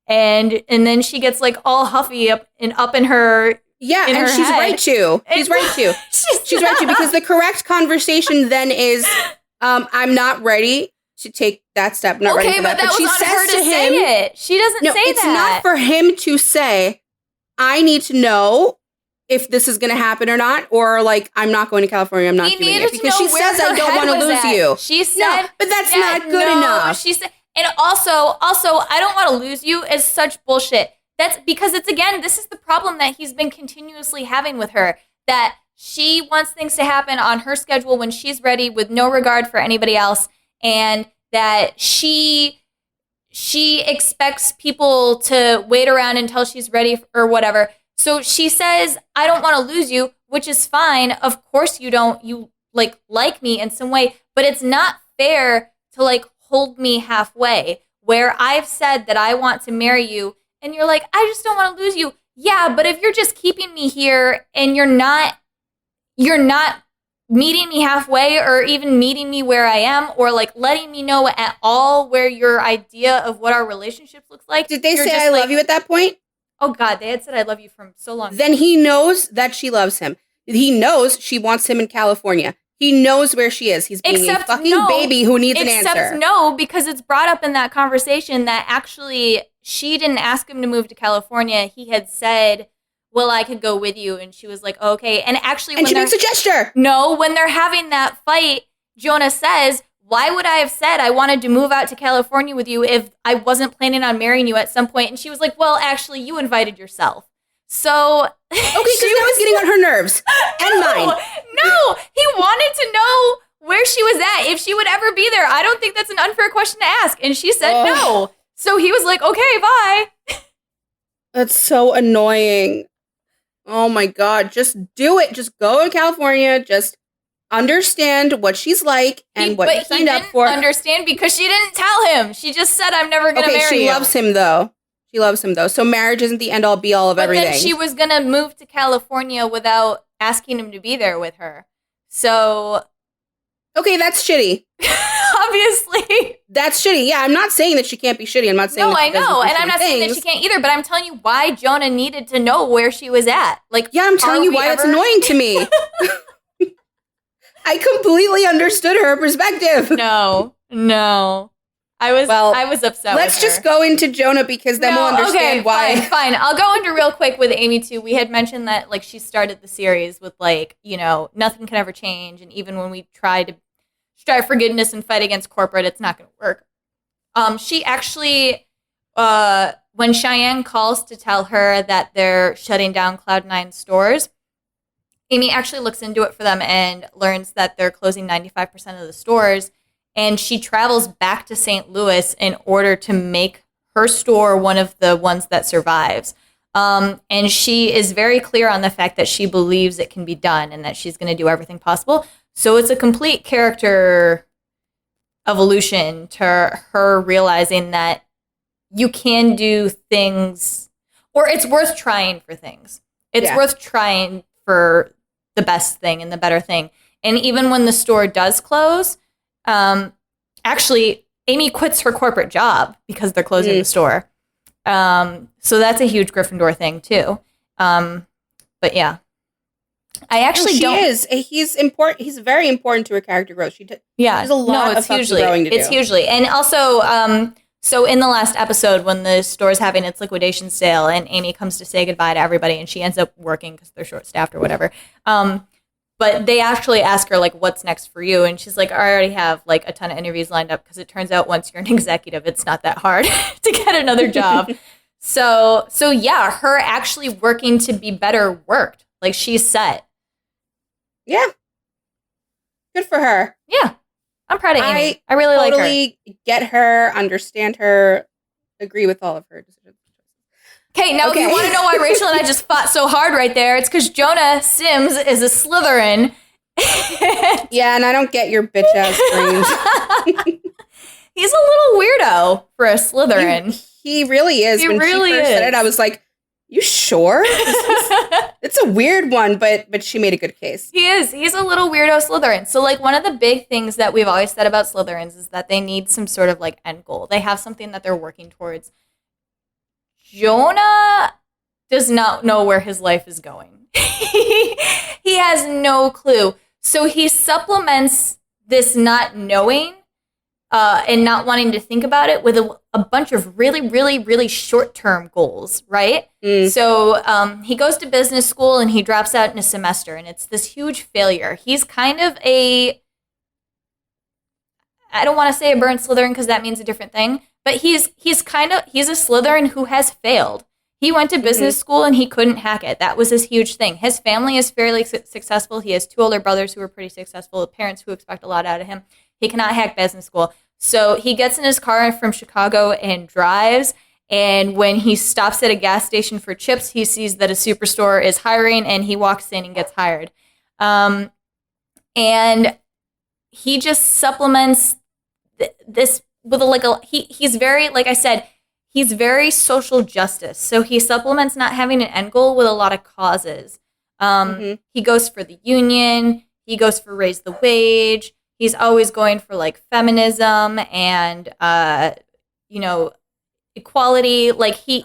And then she gets all huffy up in her Yeah, in and her she's head. right to. She's right to. She's right to, because the correct conversation then is, I'm not ready to take that step. Not ready Okay, for but that was she on says her to him, say it. She doesn't no, say it's that. not for him to say, I need to know if this is going to happen or not, or like, I'm not going to California, I'm not He doing needed it. to Because know she where says, I her don't head want to was lose at. you. She said, no, but that's that, not good enough. She said, and also, I don't want to lose you is such bullshit. That's because it's, again, this is the problem that he's been continuously having with her, that she wants things to happen on her schedule when she's ready with no regard for anybody else, and that she expects people to wait around until she's ready or whatever. So she says, I don't want to lose you, which is fine. Of course you don't. You like me in some way, but it's not fair to like hold me halfway, where I've said that I want to marry you and you're like, I just don't want to lose you. Yeah, but if you're just keeping me here and you're not meeting me halfway or even meeting me where I am or like letting me know at all where your idea of what our relationship looks like. Did they say I love you at that point? Oh God, they had said I love you from so long. Then he knows that she loves him. He knows she wants him in California. He knows where she is. He's being a fucking baby who needs an answer. Except no, because it's brought up in that conversation that actually she didn't ask him to move to California. He had said, well, I could go with you. And she was like, okay. And actually, and she makes a gesture. No, when they're having that fight, Jonah says, why would I have said I wanted to move out to California with you if I wasn't planning on marrying you at some point? And she was like, well, actually, you invited yourself. So okay, because that was getting on her nerves and mine. No, he wanted to know where she was at, if she would ever be there. I don't think that's an unfair question to ask. And she said no. So he was like, okay, bye. That's so annoying. Oh my God, just do it. Just go to California. Just understand what she's like and what you signed up for. Understand because she didn't tell him. She just said, I'm never going to marry you. She loves him though. She loves him though. So marriage isn't the end all be all of everything. But then she was going to move to California without asking him to be there with her. So. Okay, that's shitty. Obviously. That's shitty. Yeah, I'm not saying that she can't be shitty. I'm not saying no, that I know. And I'm not saying that she can't either, but I'm telling you why Jonah needed to know where she was at. Like, yeah, I'm telling you why that's annoying to me. I completely understood her perspective. No. I was upset. Let's just go into Jonah because then we'll understand why. Fine. I'll go into real quick with Amy too. We had mentioned that like she started the series with like, you know, nothing can ever change, and even when we try to strive forgiveness and fight against corporate, it's not going to work. She actually, when Cheyenne calls to tell her that they're shutting down Cloud9 stores, Amy actually looks into it for them and learns that they're closing 95% of the stores. And she travels back to St. Louis in order to make her store one of the ones that survives. And she is very clear on the fact that she believes it can be done and that she's going to do everything possible. So it's a complete character evolution to her realizing that you can do things, or it's worth trying for things. It's worth trying for the best thing and the better thing. And even when the store does close, actually, Amy quits her corporate job because they're closing the store. So that's a huge Gryffindor thing too. But yeah, I actually don't. He's important. He's very important to her character growth. There's a lot of hugely growing to do. It's hugely, and also, so in the last episode when the store's having its liquidation sale, and Amy comes to say goodbye to everybody, and she ends up working because they're short staffed or whatever. But they actually ask her, like, what's next for you? And she's like, I already have, like, a ton of interviews lined up because it turns out once you're an executive, it's not that hard to get another job. So yeah, her actually working to be better worked. Like, she's set. Yeah. Good for her. Yeah. I'm proud of Amy. I really like her. Totally get her, understand her, agree with all of her decisions. Okay, now if you want to know why Rachel and I just fought so hard right there, it's because Jonah Sims is a Slytherin. Yeah, and I don't get your bitch ass screams. He's a little weirdo for a Slytherin. He really is. He when really she first is. said it, I was like, you sure? It's a weird one, but she made a good case. He is. He's a little weirdo Slytherin. So, like, one of the big things that we've always said about Slytherins is that they need some sort of, like, end goal. They have something that they're working towards. Jonah does not know where his life is going. He has no clue. So he supplements this not knowing and not wanting to think about it with a bunch of really, really, really short-term goals, right? So he goes to business school and he drops out in a semester, and it's this huge failure. He's kind of I don't want to say a burnt Slytherin because that means a different thing, but he's a Slytherin who has failed. He went to business school and he couldn't hack it. That was his huge thing. His family is fairly successful. He has 2 older brothers who are pretty successful, parents who expect a lot out of him. He cannot hack business school. So he gets in his car from Chicago and drives. And when he stops at a gas station for chips, he sees that a Superstore is hiring, and he walks in and gets hired. And he just supplements this with he's very, like I said, he's very social justice. So he supplements not having an end goal with a lot of causes. He goes for the union. He goes for raise the wage. He's always going for like feminism and, equality. Like he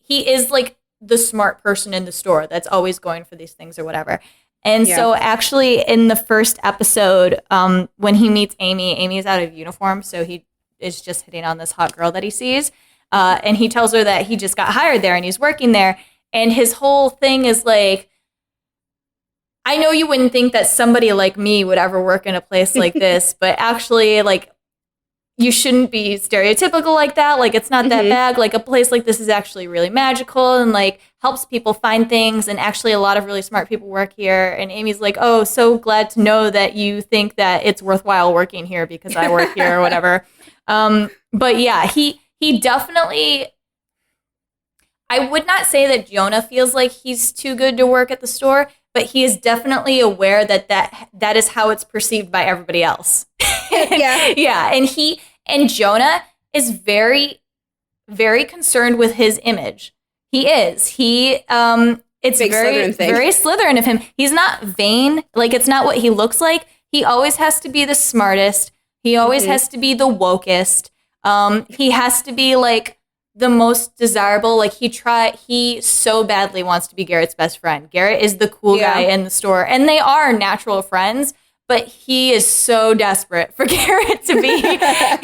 is like the smart person in the store that's always going for these things or whatever. And so actually in the first episode, when he meets Amy is out of uniform. So he is just hitting on this hot girl that he sees. And he tells her that he just got hired there and he's working there. And his whole thing is like, I know you wouldn't think that somebody like me would ever work in a place like this, but actually, like, you shouldn't be stereotypical like that. Like, it's not that bad. Like, a place like this is actually really magical and, like, helps people find things. And actually, a lot of really smart people work here. And Amy's like, oh, so glad to know that you think that it's worthwhile working here because I work here or whatever. But yeah, he definitely... I would not say that Jonah feels like he's too good to work at the store, but he is definitely aware that is how it's perceived by everybody else. Yeah. And Jonah is very, very concerned with his image. He is. It's Big very, Slytherin thing. very Slytherin of him. He's not vain. Like, it's not what he looks like. He always has to be the smartest. He always has to be the wokest. He has to be like the most desirable. Like, he so badly wants to be Garrett's best friend. Garrett is the cool guy in the store, and they are natural friends, but he is so desperate for Garrett to be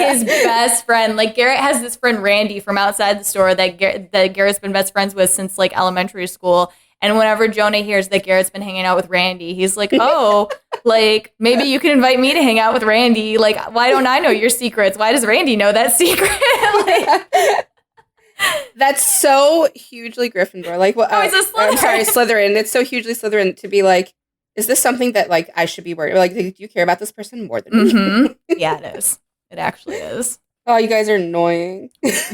his best friend. Like, Garrett has this friend Randy from outside the store that Garrett's been best friends with since like elementary school. And whenever Jonah hears that Garrett's been hanging out with Randy, he's like, oh, like, maybe you can invite me to hang out with Randy. Like, why don't I know your secrets? Why does Randy know that secret? Like, that's so hugely Gryffindor. Like, well, he's a Slytherin. I'm sorry, Slytherin. It's so hugely Slytherin to be like, is this something that like I should be worried? Like, do you care about this person more than me? Yeah, it is. It actually is. Oh, you guys are annoying.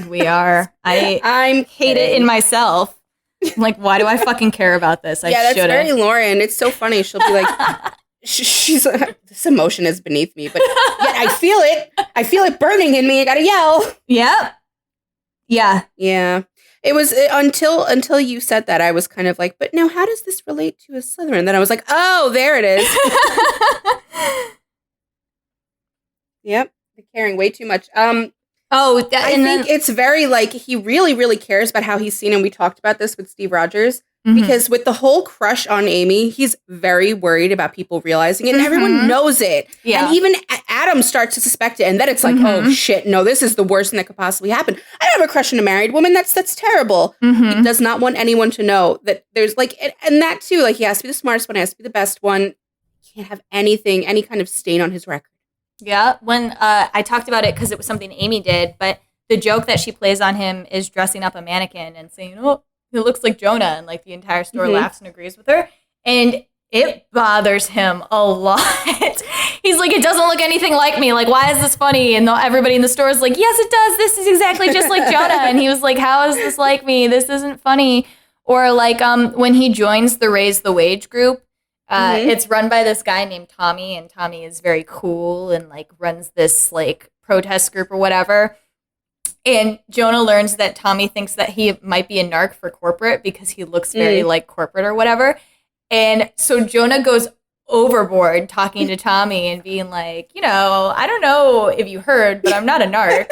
We are. I hate it in myself. I'm like, why do I fucking care about this? That's very Lauren. It's so funny. She'll be like, she's like, this emotion is beneath me, but yet I feel it. I feel it burning in me. I gotta yell. Yep. Yeah. It was until you said that, I was kind of like, but now how does this relate to a Slytherin? Then I was like, oh, there it is. Yep. They're caring way too much. I think it's very like, he really, really cares about how he's seen, and we talked about this with Steve Rogers, because with the whole crush on Amy, he's very worried about people realizing it, and everyone knows it. Yeah. And even Adam starts to suspect it, and then it's like, oh shit, no, this is the worst thing that could possibly happen. I don't have a crush on a married woman. That's terrible. He does not want anyone to know that there's like, and that too, like, he has to be the smartest one, he has to be the best one. He can't have anything, any kind of stain on his record. Yeah, when I talked about it because it was something Amy did, but the joke that she plays on him is dressing up a mannequin and saying, oh, he looks like Jonah, and like the entire store laughs and agrees with her, and it bothers him a lot. He's like, it doesn't look anything like me. Like, why is this funny? And everybody in the store is like, yes, it does. This is exactly just like Jonah. And he was like, how is this like me? This isn't funny. Or like when he joins the Raise the Wage group, it's run by this guy named Tommy, and Tommy is very cool and like runs this like protest group or whatever. And Jonah learns that Tommy thinks that he might be a narc for corporate because he looks very like corporate or whatever. And so Jonah goes overboard talking to Tommy and being like, I don't know if you heard, but I'm not a narc.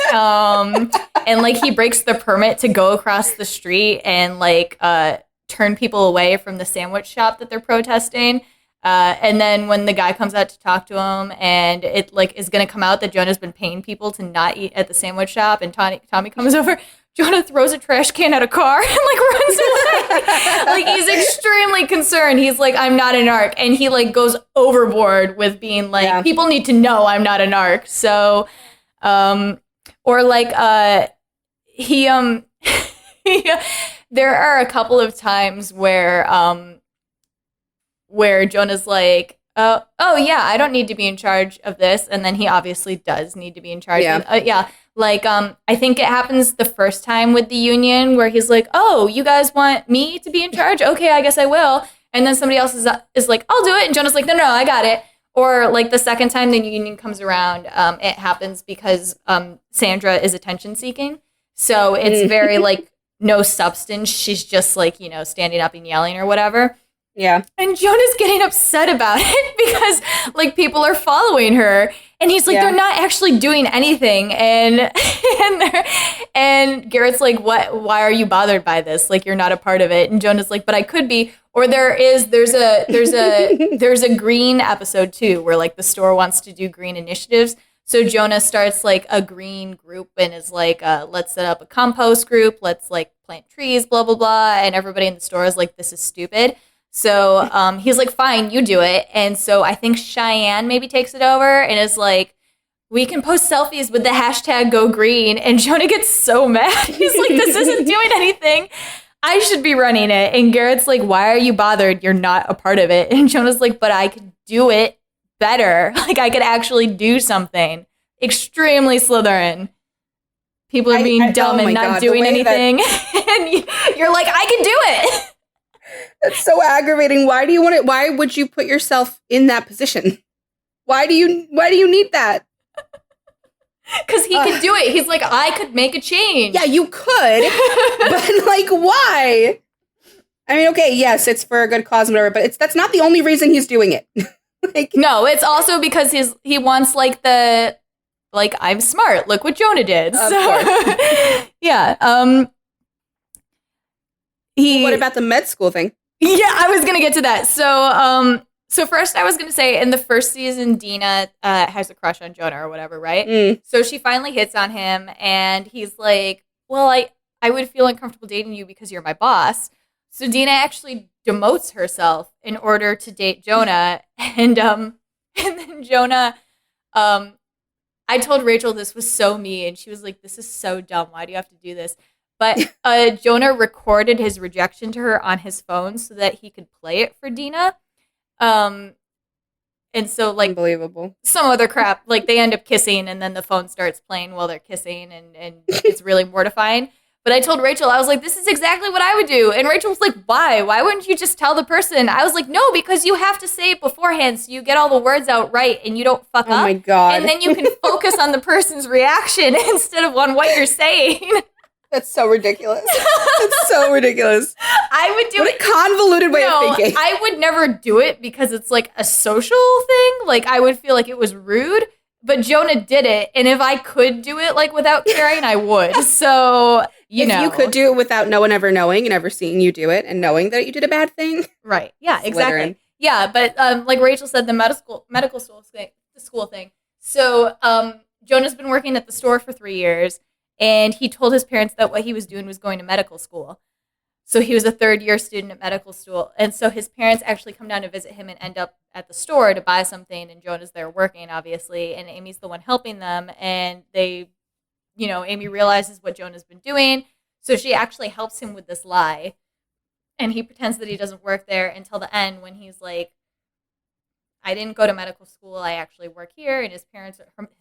And like he breaks the permit to go across the street and like turn people away from the sandwich shop that they're protesting. And then when the guy comes out to talk to him, and it like is going to come out that Jonah's been paying people to not eat at the sandwich shop, and Tommy comes over, Jonah throws a trash can at a car and like runs away. Like he's extremely concerned. He's like, I'm not a narc, and he like goes overboard with being like, people need to know I'm not a narc. So, or like he there are a couple of times where Jonah's like, oh yeah, I don't need to be in charge of this. And then he obviously does need to be in charge. Yeah. Like, I think it happens the first time with the union where he's like, oh, you guys want me to be in charge? Okay, I guess I will. And then somebody else is like, I'll do it. And Jonah's like, no, I got it. Or like the second time the union comes around, it happens because Sandra is attention seeking. So it's very like no substance. She's just like, standing up and yelling or whatever. Yeah. And Jonah's getting upset about it because like people are following her, and he's like, they're not actually doing anything. And Garrett's like, why are you bothered by this? Like, you're not a part of it. And Jonah's like, but I could be. Or there's a green episode too, where like the store wants to do green initiatives. So Jonah starts like a green group and is like, let's set up a compost group. Let's like plant trees, blah, blah, blah. And everybody in the store is like, this is stupid. So he's like, fine, you do it. And so I think Cheyenne maybe takes it over and is like, we can post selfies with the hashtag Go Green. And Jonah gets so mad. He's like, this isn't doing anything. I should be running it. And Garrett's like, why are you bothered? You're not a part of it. And Jonah's like, but I could do it better. Like, I could actually do something. Extremely Slytherin. People are being dumb and not doing anything. And you're like, I can do it. That's so aggravating. Why do you want it? Why would you put yourself in that position? Why do you need that? Because he could do it. He's like, I could make a change. Yeah, you could. But like, why? I mean, okay, yes, it's for a good cause and whatever, but that's not the only reason he's doing it. Like, no, it's also because he wants like I'm smart. Look what Jonah did. Yeah. What about the med school thing? Yeah, I was gonna get to that. So first I was gonna say in the first season, Dina has a crush on Jonah or whatever, right? So she finally hits on him, and he's like, "Well, I would feel uncomfortable dating you because you're my boss." So Dina actually demotes herself in order to date Jonah, and then Jonah, I told Rachel this was so me, and she was like, "This is so dumb. Why do you have to do this?" But Jonah recorded his rejection to her on his phone so that he could play it for Dina. And so, like, unbelievable. Some other crap, like, they end up kissing, and then the phone starts playing while they're kissing, and it's really mortifying. But I told Rachel, I was like, this is exactly what I would do. And Rachel was like, why? Why wouldn't you just tell the person? I was like, no, because you have to say it beforehand so you get all the words out right and you don't fuck up. Oh, my God. And then you can focus on the person's reaction instead of on what you're saying. That's so ridiculous. That's so ridiculous. I would do it. What a convoluted way of thinking. I would never do it because it's like a social thing. Like, I would feel like it was rude. But Jonah did it. And if I could do it, like, without caring, I would. So, you know. If you could do it without no one ever knowing and ever seeing you do it and knowing that you did a bad thing. Right. Yeah, exactly. Yeah, but like Rachel said, the medical school thing. So Jonah's been working at the store for 3 years. And he told his parents that what he was doing was going to medical school. So he was a third-year student at medical school. And so his parents actually come down to visit him and end up at the store to buy something. And Jonah's there working, obviously. And Amy's the one helping them. And they, Amy realizes what Jonah's been doing. So she actually helps him with this lie. And he pretends that he doesn't work there until the end when he's like, I didn't go to medical school. I actually work here. And his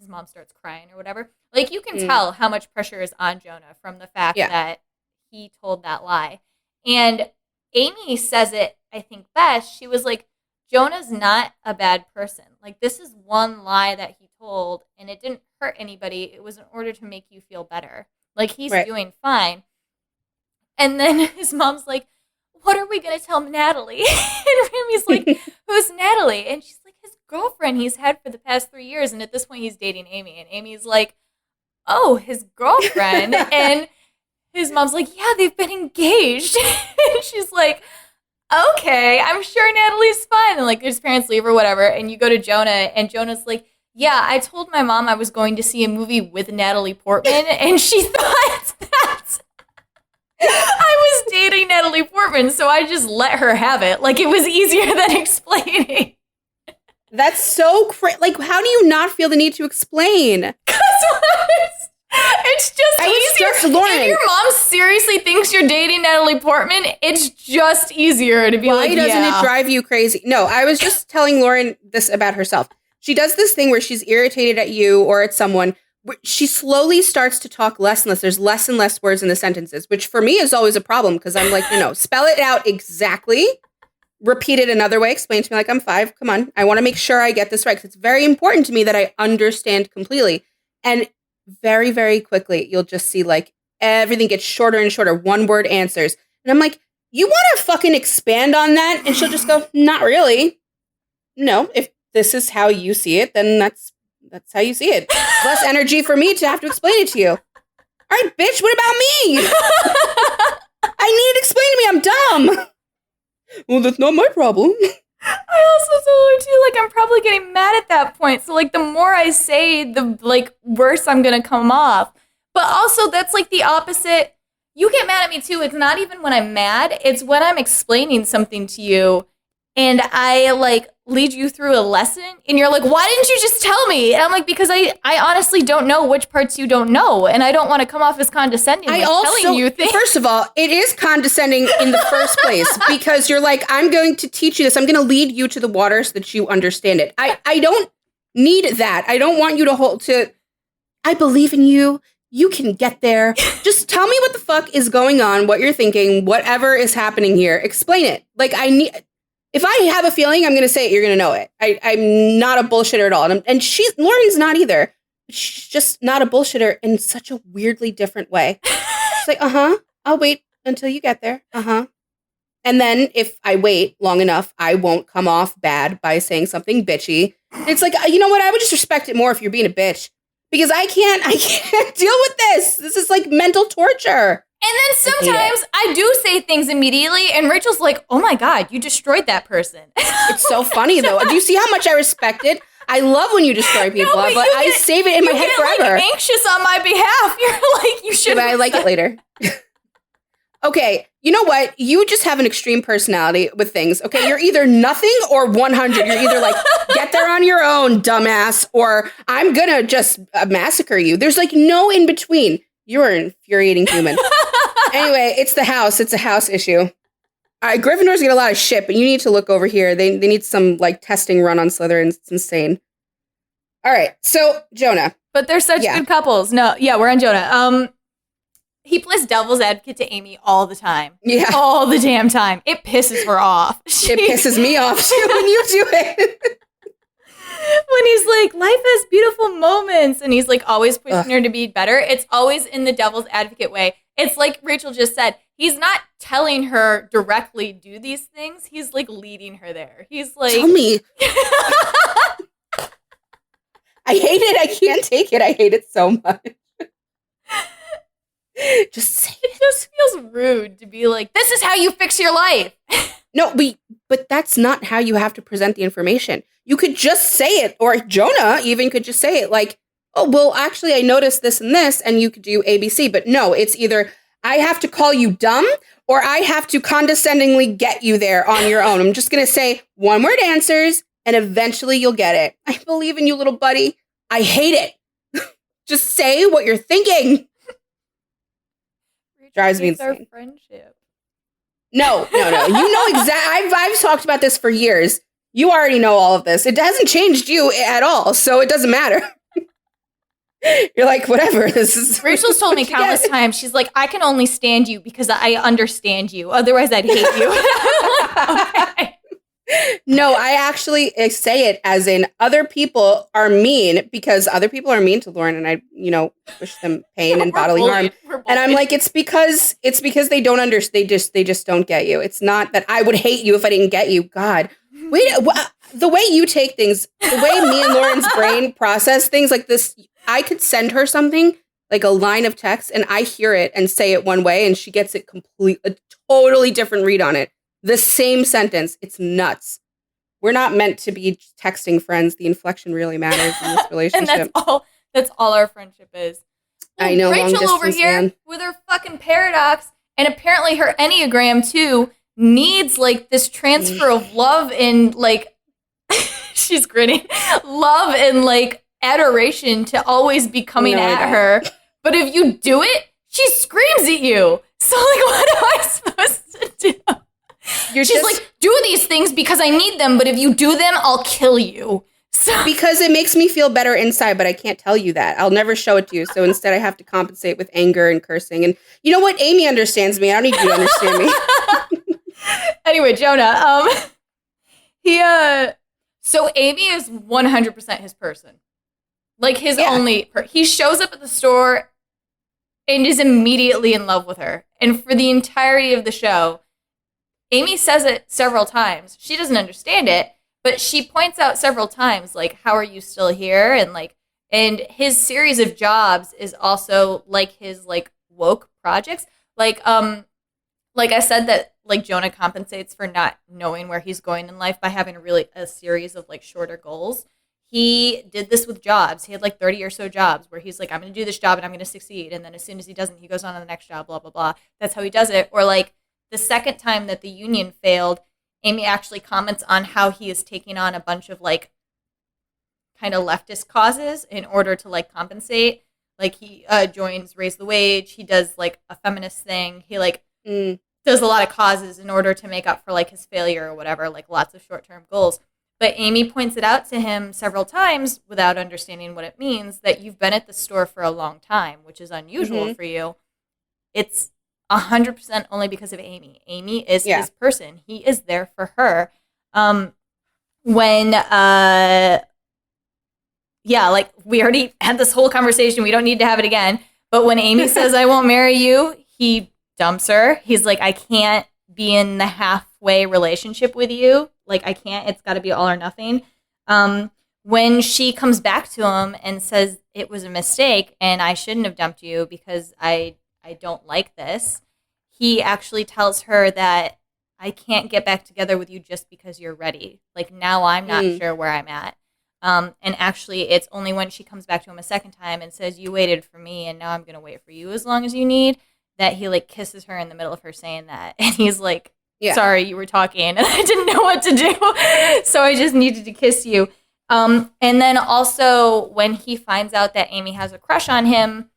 mom starts crying or whatever. Like, you can tell how much pressure is on Jonah from the fact that he told that lie. And Amy says it, I think, best. She was like, Jonah's not a bad person. Like, this is one lie that he told, and it didn't hurt anybody. It was in order to make you feel better. Like, he's doing fine. And then his mom's like, what are we going to tell Natalie? And Amy's like, who's Natalie? And she's like, his girlfriend he's had for the past 3 years. And at this point, he's dating Amy. And Amy's like, oh, his girlfriend. And his mom's like, yeah, they've been engaged. And she's like, okay, I'm sure Natalie's fine. And like his parents leave or whatever. And you go to Jonah, and Jonah's like, yeah, I told my mom I was going to see a movie with Natalie Portman, and she thought that I was dating Natalie Portman, so I just let her have it. Like, it was easier than explaining. That's so crazy. Like, how do you not feel the need to explain? It's just easier. Lauren. If your mom seriously thinks you're dating Natalie Portman, it's just easier to be Why like, doesn't it drive you crazy? No, I was just telling Lauren this about herself. She does this thing where she's irritated at you or at someone. She slowly starts to talk less and less. There's less and less words in the sentences, which for me is always a problem because I'm like, no, spell it out exactly. Repeat it another way. Explain to me like I'm 5. Come on. I want to make sure I get this right because it's very important to me that I understand completely. And very, very quickly, you'll just see like everything gets shorter and shorter. 1-word answers. And I'm like, you want to fucking expand on that? And she'll just go, not really. No, if this is how you see it, then that's how you see it. Less energy for me to have to explain it to you. All right, bitch, what about me? I need it explained to me. I'm dumb. Well, that's not my problem. I also told her too, like, I'm probably getting mad at that point. So, like, the more I say, the, like, worse I'm going to come off. But also, that's, like, the opposite. You get mad at me, too. It's not even when I'm mad. It's when I'm explaining something to you and I, like, lead you through a lesson. And you're like, why didn't you just tell me? And I'm like, because I honestly don't know which parts you don't know. And I don't want to come off as condescending like telling you things. First of all, it is condescending in the first place because you're like, I'm going to teach you this. I'm going to lead you to the water so that you understand it. I don't need that. I don't want you to I believe in you. You can get there. Just tell me what the fuck is going on, what you're thinking, whatever is happening here. Explain it. Like, if I have a feeling, I'm going to say it. You're going to know it. I'm not a bullshitter at all. And Lauren's not either. She's just not a bullshitter in such a weirdly different way. She's like, I'll wait until you get there. And then if I wait long enough, I won't come off bad by saying something bitchy. It's like, you know what? I would just respect it more if you're being a bitch. Because I can't deal with this. This is like mental torture. And then sometimes I do say things immediately, and Rachel's like, oh my God, you destroyed that person. It's so funny, though. Do you see how much I respect it? I love when you destroy people, but I save it in my head forever. Like, anxious on my behalf. You're like, you should. But I like it later. Okay, you know what? You just have an extreme personality with things. Okay, you're either nothing or 100. You're either like, get there on your own, dumbass, or I'm gonna just massacre you. There's like no in between. You're an infuriating human. Anyway, it's the house. It's a house issue. Gryffindors get a lot of shit, but you need to look over here. They need some like testing run on Slytherin. It's insane. All right, so Jonah. But they're such good couples. No, yeah, we're on Jonah. He plays devil's advocate to Amy all the time. Yeah. All the damn time. It pisses her off. It pisses me off too when you do it. When he's like, life has beautiful moments, and he's like always pushing her to be better. It's always in the devil's advocate way. It's like Rachel just said, he's not telling her directly do these things. He's like leading her there. He's like, tell me. I hate it. I can't take it. I hate it so much. Just say it. It just feels rude to be like, this is how you fix your life. No, but that's not how you have to present the information. You could just say it, or Jonah even could just say it like, oh, well, actually, I noticed this and this, and you could do ABC. But no, it's either I have to call you dumb, or I have to condescendingly get you there on your own. I'm just going to say 1-word answers, and eventually you'll get it. I believe in you, little buddy. I hate it. Just say what you're thinking. Drives me insane. Our friendship. No. You know exactly. I've talked about this for years. You already know all of this. It hasn't changed you at all, so it doesn't matter. You're like, whatever. This is. Rachel's told me countless times. She's like, I can only stand you because I understand you. Otherwise, I'd hate you. Okay. No, I actually say it as in other people are mean because other people are mean to Lauren, and I, wish them pain and bodily harm. And I'm like, it's because they don't understand. They just don't get you. It's not that I would hate you if I didn't get you. God, wait, the way you take things, the way me and Lauren's brain process things like this, I could send her something like a line of text, and I hear it and say it one way, and she gets it a totally different read on it. The same sentence. It's nuts. We're not meant to be texting friends. The inflection really matters in this relationship. And that's all our friendship is. Well, I know, Rachel over here man. with her fucking paradox, and apparently her Enneagram too needs like this transfer of love and like she's grinning, love and like adoration to always be coming at her. But if you do it, she screams at you. So like, what am I supposed to do? She's like, do these things because I need them, but if you do them, I'll kill you. So because it makes me feel better inside, but I can't tell you that. I'll never show it to you. So instead I have to compensate with anger and cursing. And you know what? Amy understands me. I don't need you to understand me. Anyway, Jonah, so Amy is 100% his person. Like his only, he shows up at the store and is immediately in love with her. And for the entirety of the show, Amy says it several times. She doesn't understand it, but she points out several times, like, how are you still here? And like, and his series of jobs is also like his like woke projects. Like I said that like Jonah compensates for not knowing where he's going in life by having a series of like shorter goals. He did this with jobs. He had like 30 or so jobs where he's like, I'm going to do this job and I'm going to succeed. And then as soon as he doesn't, he goes on to the next job, blah, blah, blah. That's how he does it. Or like the second time that the union failed, Amy actually comments on how he is taking on a bunch of like kind of leftist causes in order to like compensate. Like he joins Raise the Wage. He does like a feminist thing. He like does a lot of causes in order to make up for like his failure or whatever, like lots of short-term goals. But Amy points it out to him several times without understanding what it means, that you've been at the store for a long time, which is unusual for you. It's 100% only because of Amy. Amy is his person. He is there for her. Like we already had this whole conversation. We don't need to have it again. But when Amy says, I won't marry you, he dumps her. He's like, I can't be in the halfway relationship with you. Like, I can't. It's got to be all or nothing. When she comes back to him and says it was a mistake and I shouldn't have dumped you because I don't like this, he actually tells her that I can't get back together with you just because you're ready. Like, now I'm not sure where I'm at. And actually, it's only when she comes back to him a second time and says, you waited for me and now I'm going to wait for you as long as you need, that he like kisses her in the middle of her saying that. And he's like, sorry, you were talking and I didn't know what to do. So I just needed to kiss you. And then also when he finds out that Amy has a crush on him,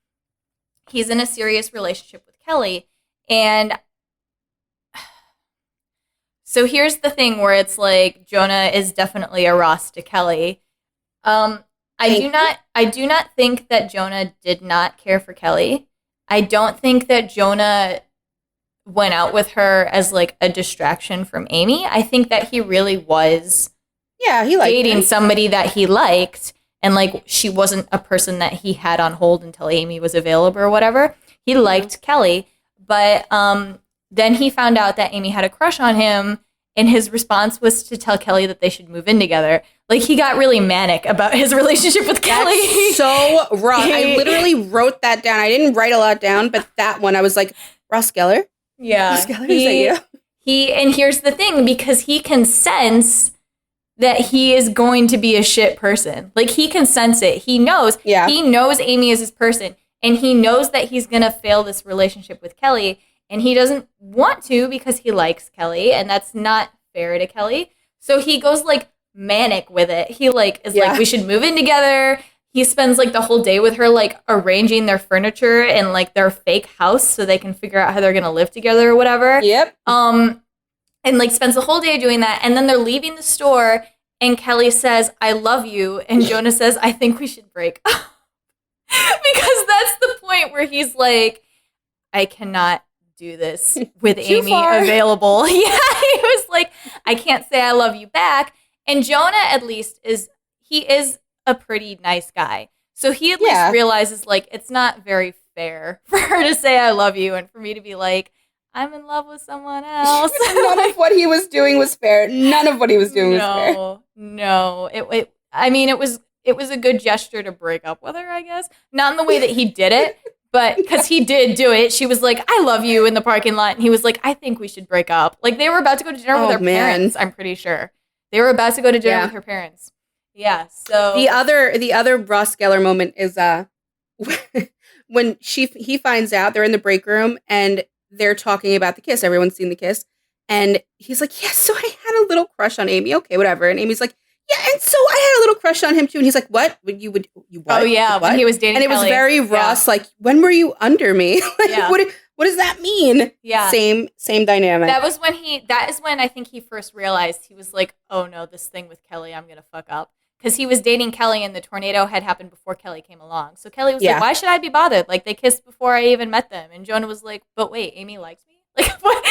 he's in a serious relationship with Kelly. And so here's the thing where it's like Jonah is definitely a Ross to Kelly. I do not think that Jonah did not care for Kelly. I don't think that Jonah went out with her as like a distraction from Amy. I think that he really was he liked dating somebody that he liked, and like she wasn't a person that he had on hold until Amy was available or whatever. He liked Kelly, but then he found out that Amy had a crush on him, and his response was to tell Kelly that they should move in together. Like, he got really manic about his relationship with Kelly. That's so rough. I literally wrote that down. I didn't write a lot down, but that one, I was like, Ross Geller? Yeah. Ross Geller, is that you? And here's the thing, because he can sense that he is going to be a shit person. Like, he can sense it. He knows. Yeah. He knows Amy is his person, and he knows that he's going to fail this relationship with Kelly, and he doesn't want to because he likes Kelly, and that's not fair to Kelly. So he goes, like, manic with it. He, like, is like, we should move in together. He spends, like, the whole day with her, like, arranging their furniture in, like, their fake house so they can figure out how they're going to live together or whatever. Yep. And, like, spends the whole day doing that. And then they're leaving the store, and Kelly says, I love you. And Jonah says, I think we should break up. Because that's the point where he's like, I cannot do this with Amy available. Yeah, he was like, I can't say I love you back. And Jonah, at least, is a pretty nice guy. So he at least realizes, like, it's not very fair for her to say I love you and for me to be like, I'm in love with someone else. None of what he was doing was fair. None of what he was doing was fair. No. It it was a good gesture to break up with her, I guess. Not in the way that he did it, but because he did do it. She was like, I love you in the parking lot. And he was like, I think we should break up. Like, they were about to go to dinner with their parents, I'm pretty sure. They were about to go to dinner with her parents. Yeah, so. The other Ross Geller moment is when he finds out they're in the break room and they're talking about the kiss. Everyone's seen the kiss. And he's like, yeah, so I had a little crush on Amy. Okay, whatever. And Amy's like, yeah, and so I had a little crush on him too. And he's like, what? You what? Oh, yeah, when he was dating And it was Kelly. very Ross, like, when were you under me? Like, what does that mean? Yeah. Same dynamic. That is when I think he first realized, he was like, oh no, this thing with Kelly, I'm going to fuck up. Because he was dating Kelly and the tornado had happened before Kelly came along. So Kelly was like, why should I be bothered? Like, they kissed before I even met them. And Jonah was like, but wait, Amy likes me? Like, what?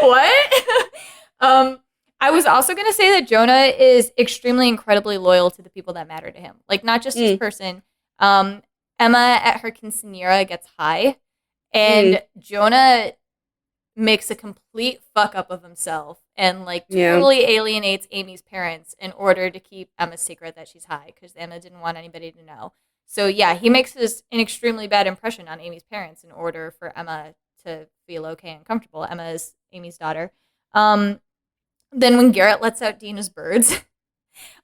What? I was also going to say that Jonah is extremely, incredibly loyal to the people that matter to him. Like, not just his person. Emma at her quinceanera gets high. And Jonah makes a complete fuck up of himself and like totally alienates Amy's parents in order to keep Emma's secret that she's high, because Emma didn't want anybody to know. So yeah, he makes an extremely bad impression on Amy's parents in order for Emma to feel okay and comfortable. Emma is Amy's daughter. Then when Garrett lets out Dina's birds,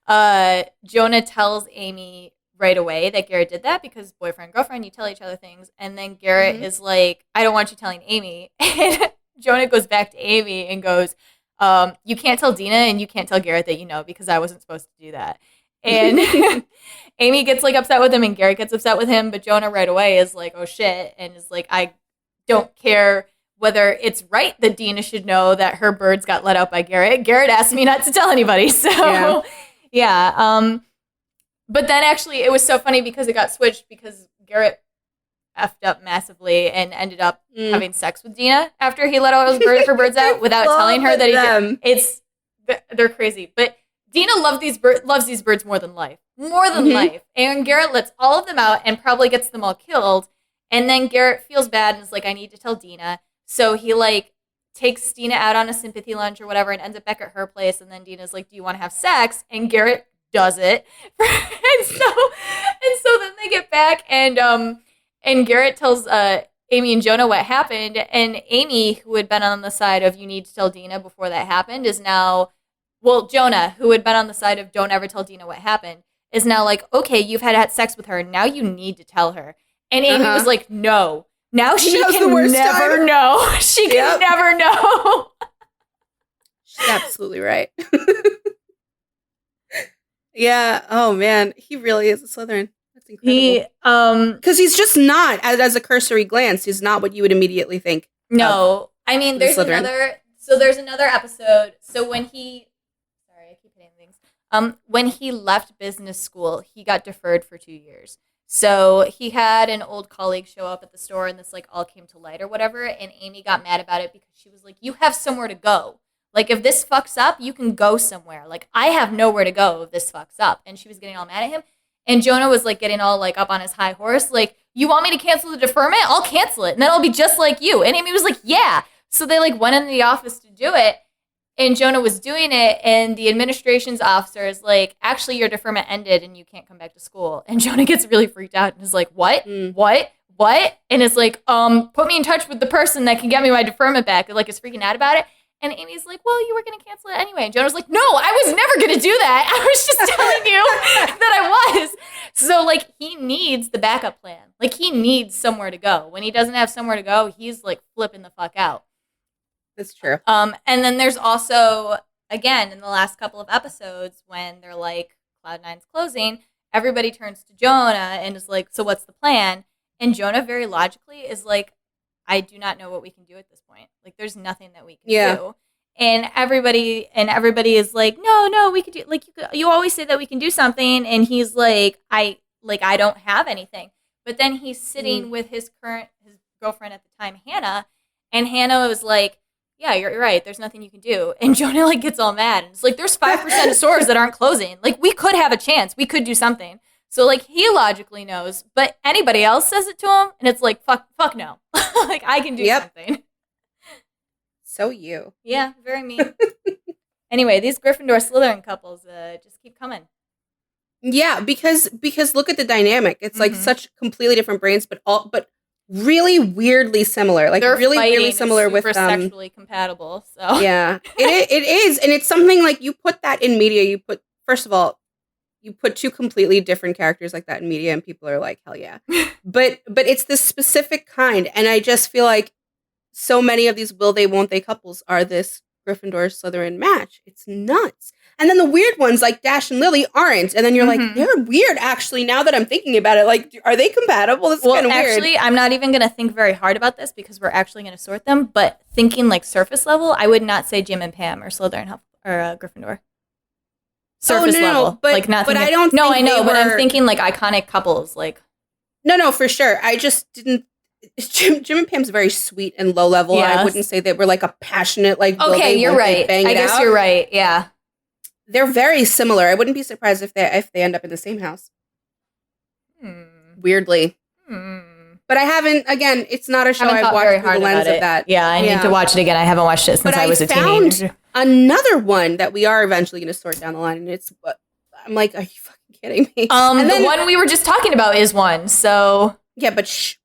Jonah tells Amy right away that Garrett did that because boyfriend, girlfriend, you tell each other things. And then Garrett is like, I don't want you telling Amy. And Jonah goes back to Amy and goes, you can't tell Dina and you can't tell Garrett that you know, because I wasn't supposed to do that. And Amy gets like upset with him and Garrett gets upset with him. But Jonah right away is like, oh shit. And is like, I don't care whether it's right that Dina should know that her birds got let out by Garrett. Garrett asked me not to tell anybody. So yeah. But then actually it was so funny because it got switched because Garrett effed up massively and ended up having sex with Dina after he let all her birds out without telling her that he did. They're crazy. But Dina loves these birds more than life. More than life. And Garrett lets all of them out and probably gets them all killed. And then Garrett feels bad and is like, I need to tell Dina. So he like takes Dina out on a sympathy lunch or whatever and ends up back at her place. And then Dina's like, do you want to have sex? And Garrett does it. and so then they get back and Garrett tells Amy and Jonah what happened. And Amy, who had been on the side of you need to tell Dina before that happened, is now, well, Jonah, who had been on the side of don't ever tell Dina what happened, is now like, okay, you've had sex with her. Now you need to tell her. And Amy was like, no. Now she can never know. She can never know. She's absolutely right. Yeah. Oh, man. He really is a Slytherin. That's incredible. Because he's just not, as a cursory glance, he's not what you would immediately think. No. I mean, there's another episode. So when he, sorry, I keep hitting things. When he left business school, he got deferred for 2 years. So he had an old colleague show up at the store and this like all came to light or whatever. And Amy got mad about it because she was like, you have somewhere to go. Like, if this fucks up, you can go somewhere. Like, I have nowhere to go if this fucks up. And she was getting all mad at him. And Jonah was, like, getting all, like, up on his high horse. Like, you want me to cancel the deferment? I'll cancel it. And then I'll be just like you. And Amy was like, yeah. So they, like, went into the office to do it. And Jonah was doing it. And the administration's officer is like, actually, your deferment ended and you can't come back to school. And Jonah gets really freaked out and is like, what? What? And it's like, put me in touch with the person that can get me my deferment back. And, like, is freaking out about it. And Amy's like, well, you were going to cancel it anyway. And Jonah's like, no, I was never going to do that. I was just telling you that I was. So, like, he needs the backup plan. Like, he needs somewhere to go. When he doesn't have somewhere to go, he's, like, flipping the fuck out. That's true. And then there's also, again, in the last couple of episodes, when they're like, Cloud9's closing, everybody turns to Jonah and is like, so what's the plan? And Jonah very logically is like, I do not know what we can do at this point. Like, there's nothing that we can do. And everybody is like, no, we could do, like, you always say that we can do something. And he's like, I don't have anything. But then he's sitting with his girlfriend at the time, Hannah. And Hannah was like, yeah, you're right. There's nothing you can do. And Jonah, like, gets all mad. And it's like, there's 5% of stores that aren't closing. Like, we could have a chance. We could do something. So, like, he logically knows, but anybody else says it to him, and it's like, fuck no. Like, I can do something. So you. Yeah, very mean. Anyway, these Gryffindor Slytherin couples just keep coming. Yeah, because look at the dynamic. It's like Mhm. such completely different brains, but really weirdly similar. Like Their really fighting weirdly similar is with super sexually compatible. So Yeah, it is, and it's something like you put that in media. You put first of all, you put two completely different characters like that in media, and people are like, hell yeah. But it's this specific kind, and I just feel like so many of these will they won't they couples are this Gryffindor Slytherin match. It's nuts. And then the weird ones like Dash and Lily aren't. And then you're like, they're weird actually now that I'm thinking about it. Like, are they compatible? This is kind of weird. Actually, I'm not even going to think very hard about this because we're actually going to sort them. But thinking like surface level, I would not say Jim and Pam or Slytherin or Gryffindor. Surface level. But, like not but thinking, I don't No, think I know, they but I'm were- thinking like iconic couples. Like No, for sure. I just didn't. Jim and Pam's very sweet and low level. Yes. I wouldn't say they were like a passionate like. Okay, you're right. I guess you're right. Yeah, they're very similar. I wouldn't be surprised if they end up in the same house. Weirdly, but I haven't. Again, it's not a show I've watched through the lens of that. Yeah, I need to watch it again. I haven't watched it since I was a teenager. Another one that we are eventually going to sort down the line, and it's. I'm like, are you fucking kidding me? And then, the one we were just talking about is one. So yeah, but shh.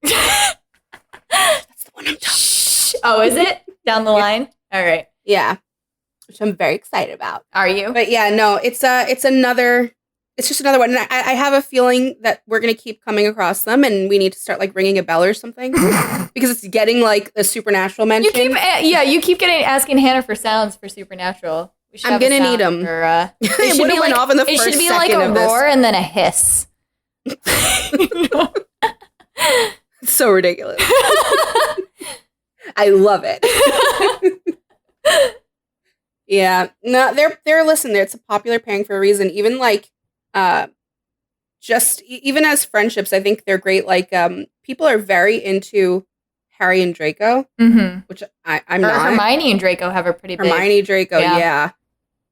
That's the one I'm talking about. Oh, is it? Down the line? All right. Yeah. Which I'm very excited about. Are you? But yeah, no, it's just another one. And I have a feeling that we're going to keep coming across them and we need to start like ringing a bell or something because it's getting like a supernatural mention. You keep asking Hannah for sounds for supernatural. I'm going to need them. It would have went off in the first second. It should be like a roar and then a hiss. It's so ridiculous. I love it. Yeah. No, they're listen, it's a popular pairing for a reason. Even like just even as friendships, I think they're great. Like people are very into Harry and Draco, which I'm not. Hermione and Draco have a pretty big Hermione Draco, yeah.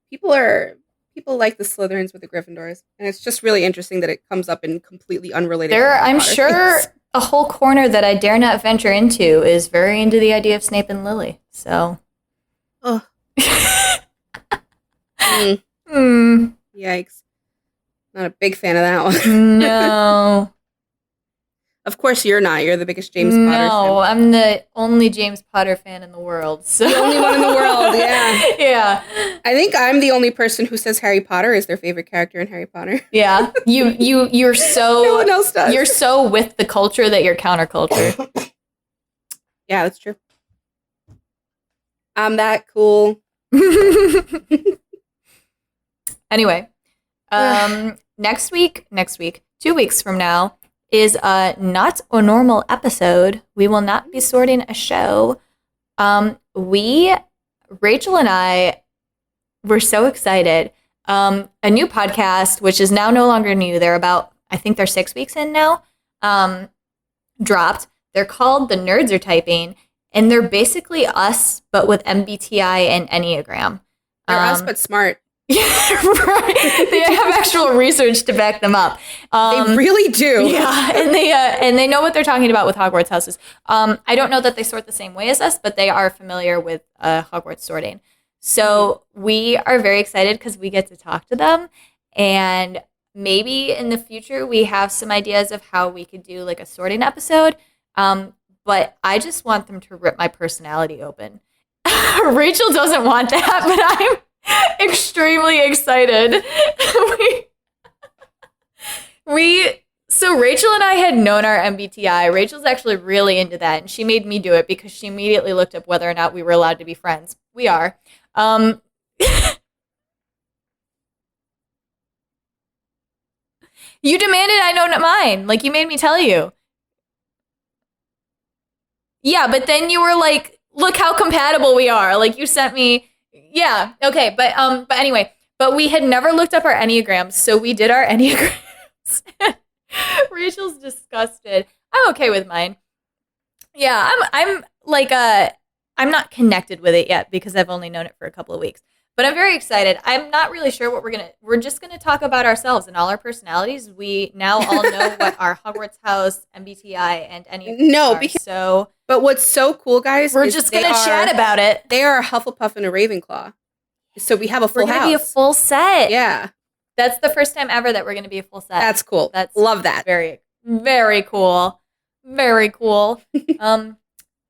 People like the Slytherins with the Gryffindors, and it's just really interesting that it comes up in completely unrelated. I'm sure a whole corner that I dare not venture into is very into the idea of Snape and Lily. So, Yikes! Not a big fan of that one. No. Of course you're not. You're the biggest James Potter fan. No, I'm the only James Potter fan in the world. So. The only one in the world, yeah. Yeah. I think I'm the only person who says Harry Potter is their favorite character in Harry Potter. Yeah. You're so no one else does. You're so with the culture that you're counterculture. Yeah, that's true. I'm that cool. Anyway, next week, 2 weeks from now, is not a normal episode. We will not be sorting a show. Rachel and I were so excited. A new podcast, which is now no longer new. I think they're 6 weeks in now, dropped. They're called The Nerds Are Typing, and they're basically us, but with MBTI and Enneagram. They're us, but smart. Yeah, right. They have actual research to back them up. They really do. Yeah, and they know what they're talking about with Hogwarts houses. I don't know that they sort the same way as us, but they are familiar with Hogwarts sorting. So we are very excited because we get to talk to them, and maybe in the future we have some ideas of how we could do like a sorting episode. But I just want them to rip my personality open. Rachel doesn't want that, but I'm extremely excited. So Rachel and I had known our MBTI. Rachel's actually really into that, and she made me do it because she immediately looked up whether or not we were allowed to be friends. We are. You demanded I know mine. Like, you made me tell you. Yeah, but then you were like, look how compatible we are. Like, you sent me... Yeah, okay, but anyway, but we had never looked up our Enneagrams, so we did our Enneagrams. Rachel's disgusted. I'm okay with mine. Yeah, I'm like I'm not connected with it yet because I've only known it for a couple of weeks. But I'm very excited. I'm not really sure what we're just gonna talk about ourselves and all our personalities. We now all know what our Hogwarts house, MBTI, and Enneagram are. But what's so cool, guys, we're just gonna chat about it. They are a Hufflepuff and a Ravenclaw. So we have a full house. We're gonna be a full set. Yeah. That's the first time ever that we're going to be a full set. That's cool. That's Love that. Very, very cool. Very cool.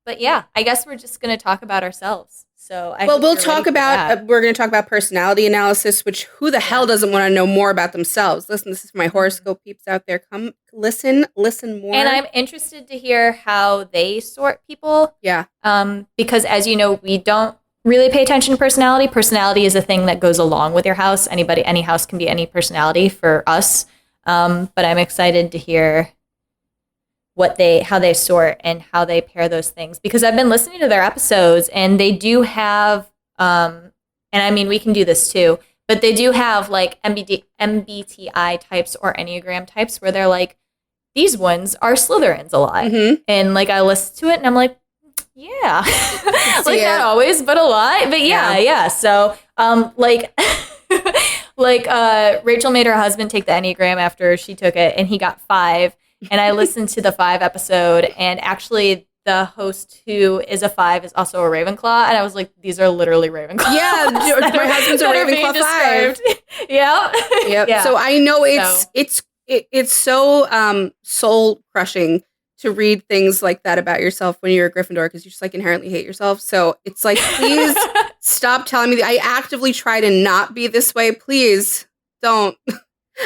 But yeah, I guess we're just going to talk about ourselves. So we'll talk about, we're going to talk about personality analysis, which who the hell doesn't want to know more about themselves? Listen, this is for my horoscope peeps out there. Come listen more. And I'm interested to hear how they sort people. Yeah. Because as you know, we don't really pay attention to personality. Personality is a thing that goes along with your house. Any house can be any personality for us. But I'm excited to hear how they sort and how they pair those things, because I've been listening to their episodes and they do have, and I mean, we can do this too, but they do have like MBTI types or Enneagram types where they're like, these ones are Slytherins a lot. Mm-hmm. And like, I listen to it and I'm like, yeah, like not always, but a lot, but yeah. So, like Rachel made her husband take the Enneagram after she took it and he got 5. And I listened to the 5 episode, and actually the host who is a 5 is also a Ravenclaw. And I was like, these are literally Ravenclaws. Yeah, my husband's a Ravenclaw 5. Yeah. Yep. Yeah. So I know it's so soul crushing to read things like that about yourself when you're a Gryffindor, because you just like inherently hate yourself. So it's like, please stop telling me that. I actively try to not be this way. Please don't.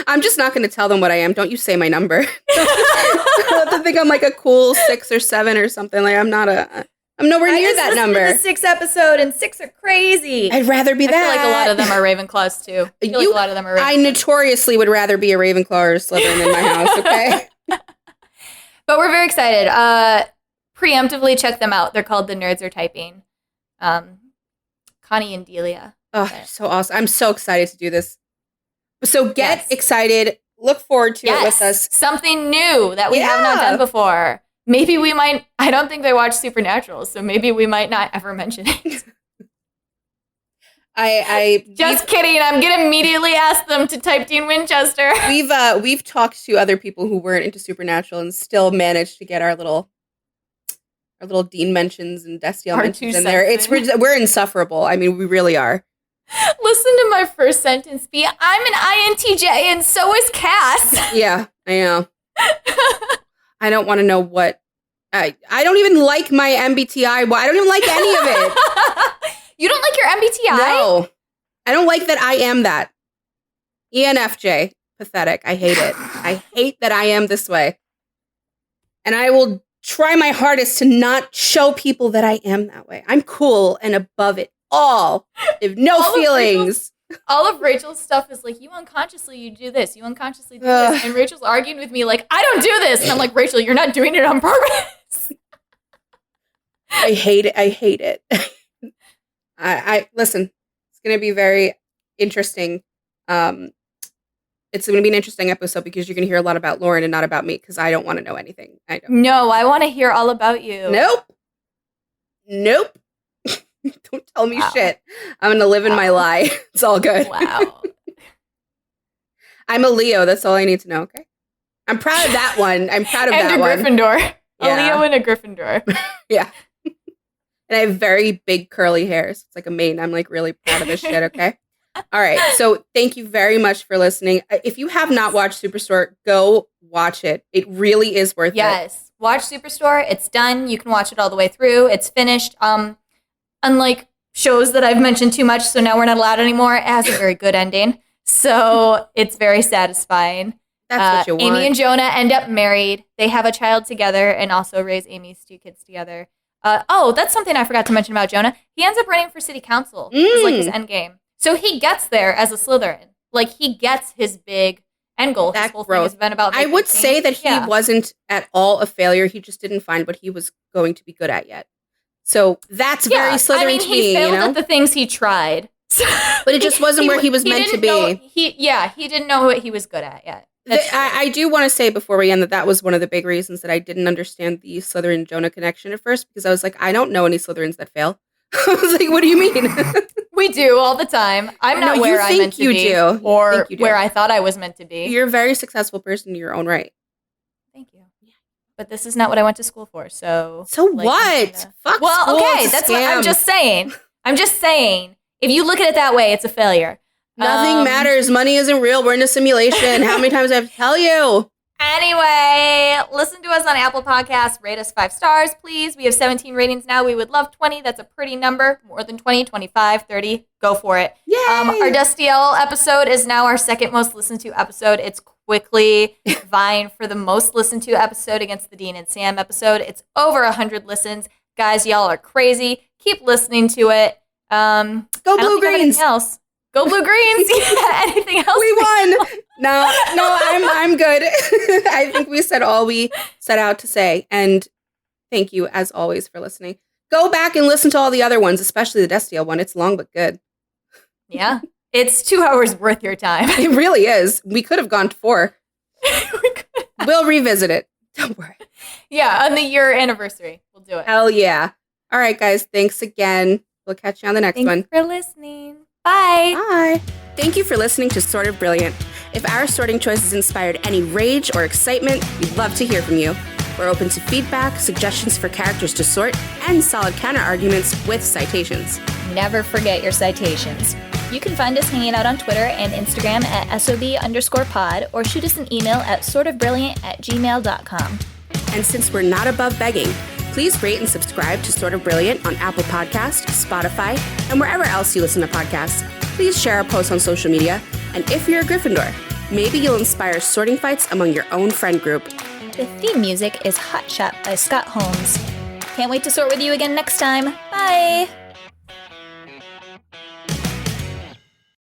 I'm just not going to tell them what I am. Don't you say my number. Don't have to think I'm like a cool 6 or 7 or something. Like I'm nowhere near that number. To the 6th episode, and 6 are crazy. I'd rather be that. I feel like a lot of them are Ravenclaws too. I notoriously would rather be a Ravenclaw or a Slytherin in my house. Okay. But we're very excited. Preemptively check them out. They're called The Nerds Are Typing. Connie and Delia. Oh, so awesome. I'm so excited to do this. So get excited. Look forward to it with us. Something new that we have not done before. Maybe we might. I don't think they watch Supernatural, so maybe we might not ever mention it. I just kidding. I'm gonna immediately ask them to type Dean Winchester. We've talked to other people who weren't into Supernatural and still managed to get our little Dean mentions and Destiel mentions in there. We're insufferable. I mean, we really are. Listen to my first sentence be, I'm an INTJ and so is Cass. Yeah, I know. I don't want to know what. I don't even like my MBTI. I don't even like any of it. You don't like your MBTI? No. I don't like that I am that. ENFJ. Pathetic. I hate it. I hate that I am this way. And I will try my hardest to not show people that I am that way. I'm cool and above it all. I have no feelings. All of Rachel's stuff is like, you unconsciously do this, you unconsciously do this. And Rachel's arguing with me like, I don't do this. And I'm like, Rachel, you're not doing it on purpose. I hate it. I listen, it's going to be very interesting. It's going to be an interesting episode because you're going to hear a lot about Lauren and not about me, because I don't want to know anything. No, I want to hear all about you. Nope. Don't tell me shit. I'm going to live in my lie. It's all good. Wow. I'm a Leo. That's all I need to know, okay? I'm proud of that one. I'm proud of that one. And a Gryffindor. Yeah. A Leo and a Gryffindor. Yeah. And I have very big curly hair. So it's like a mane. I'm like really proud of this shit, okay? All right. So thank you very much for listening. If you have not watched Superstore, go watch it. It really is worth it. Yes. Watch Superstore. It's done. You can watch it all the way through. It's finished. Unlike shows that I've mentioned too much, so now we're not allowed anymore, it has a very good ending. So it's very satisfying. That's what you want. Amy and Jonah end up married. They have a child together and also raise Amy's 2 kids together. That's something I forgot to mention about Jonah. He ends up running for city council. It's like his end game. So he gets there as a Slytherin. Like, he gets his big end goal. His whole thing has been about I would say that he wasn't at all a failure. He just didn't find what he was going to be good at yet. So that's very Slytherin to me. He failed at the things he tried. But it just wasn't where he was meant to be. He didn't know what he was good at yet. I do want to say before we end that was one of the big reasons that I didn't understand the Slytherin-Jonah connection at first, because I was like, I don't know any Slytherins that fail. I was like, what do you mean? We do all the time. I'm not where I'm meant to be. Or where I thought I was meant to be. You're a very successful person in your own right. Thank you. But this is not what I went to school for, so... So like, what? Fuck school, okay, that's what I'm just saying. If you look at it that way, it's a failure. Nothing matters. Money isn't real. We're in a simulation. How many times do I have to tell you? Anyway, listen to us on Apple Podcasts. Rate us 5 stars, please. We have 17 ratings now. We would love 20. That's a pretty number. More than 20, 25, 30. Go for it. Yay! Our Dustiel episode is now our second most listened to episode. It's quickly vying for the most listened to episode against the Dean and Sam episode. It's over 100 listens. Guys, y'all are crazy. Keep listening to it. Go Blue Greens. Else. Go Blue Greens. Yeah, anything else? We won. No, I'm good. I think we said all we set out to say. And thank you, as always, for listening. Go back and listen to all the other ones, especially the Dustiel one. It's long but good. Yeah. It's 2 hours worth your time. It really is. We could have gone to 4. We'll revisit it. Don't worry. Yeah, on the year anniversary. We'll do it. Hell yeah. All right, guys. Thanks again. We'll catch you on the next one. Thanks for listening. Bye. Bye. Thank you for listening to Sort of Brilliant. If our sorting choices inspired any rage or excitement, we'd love to hear from you. We're open to feedback, suggestions for characters to sort, and solid counter-arguments with citations. Never forget your citations. You can find us hanging out on Twitter and Instagram at SOB_pod or shoot us an email at sortofbrilliant@gmail.com. And since we're not above begging, please rate and subscribe to Sort of Brilliant on Apple Podcasts, Spotify, and wherever else you listen to podcasts. Please share our posts on social media. And if you're a Gryffindor, maybe you'll inspire sorting fights among your own friend group. The theme music is Hot Shot by Scott Holmes. Can't wait to sort with you again next time. Bye!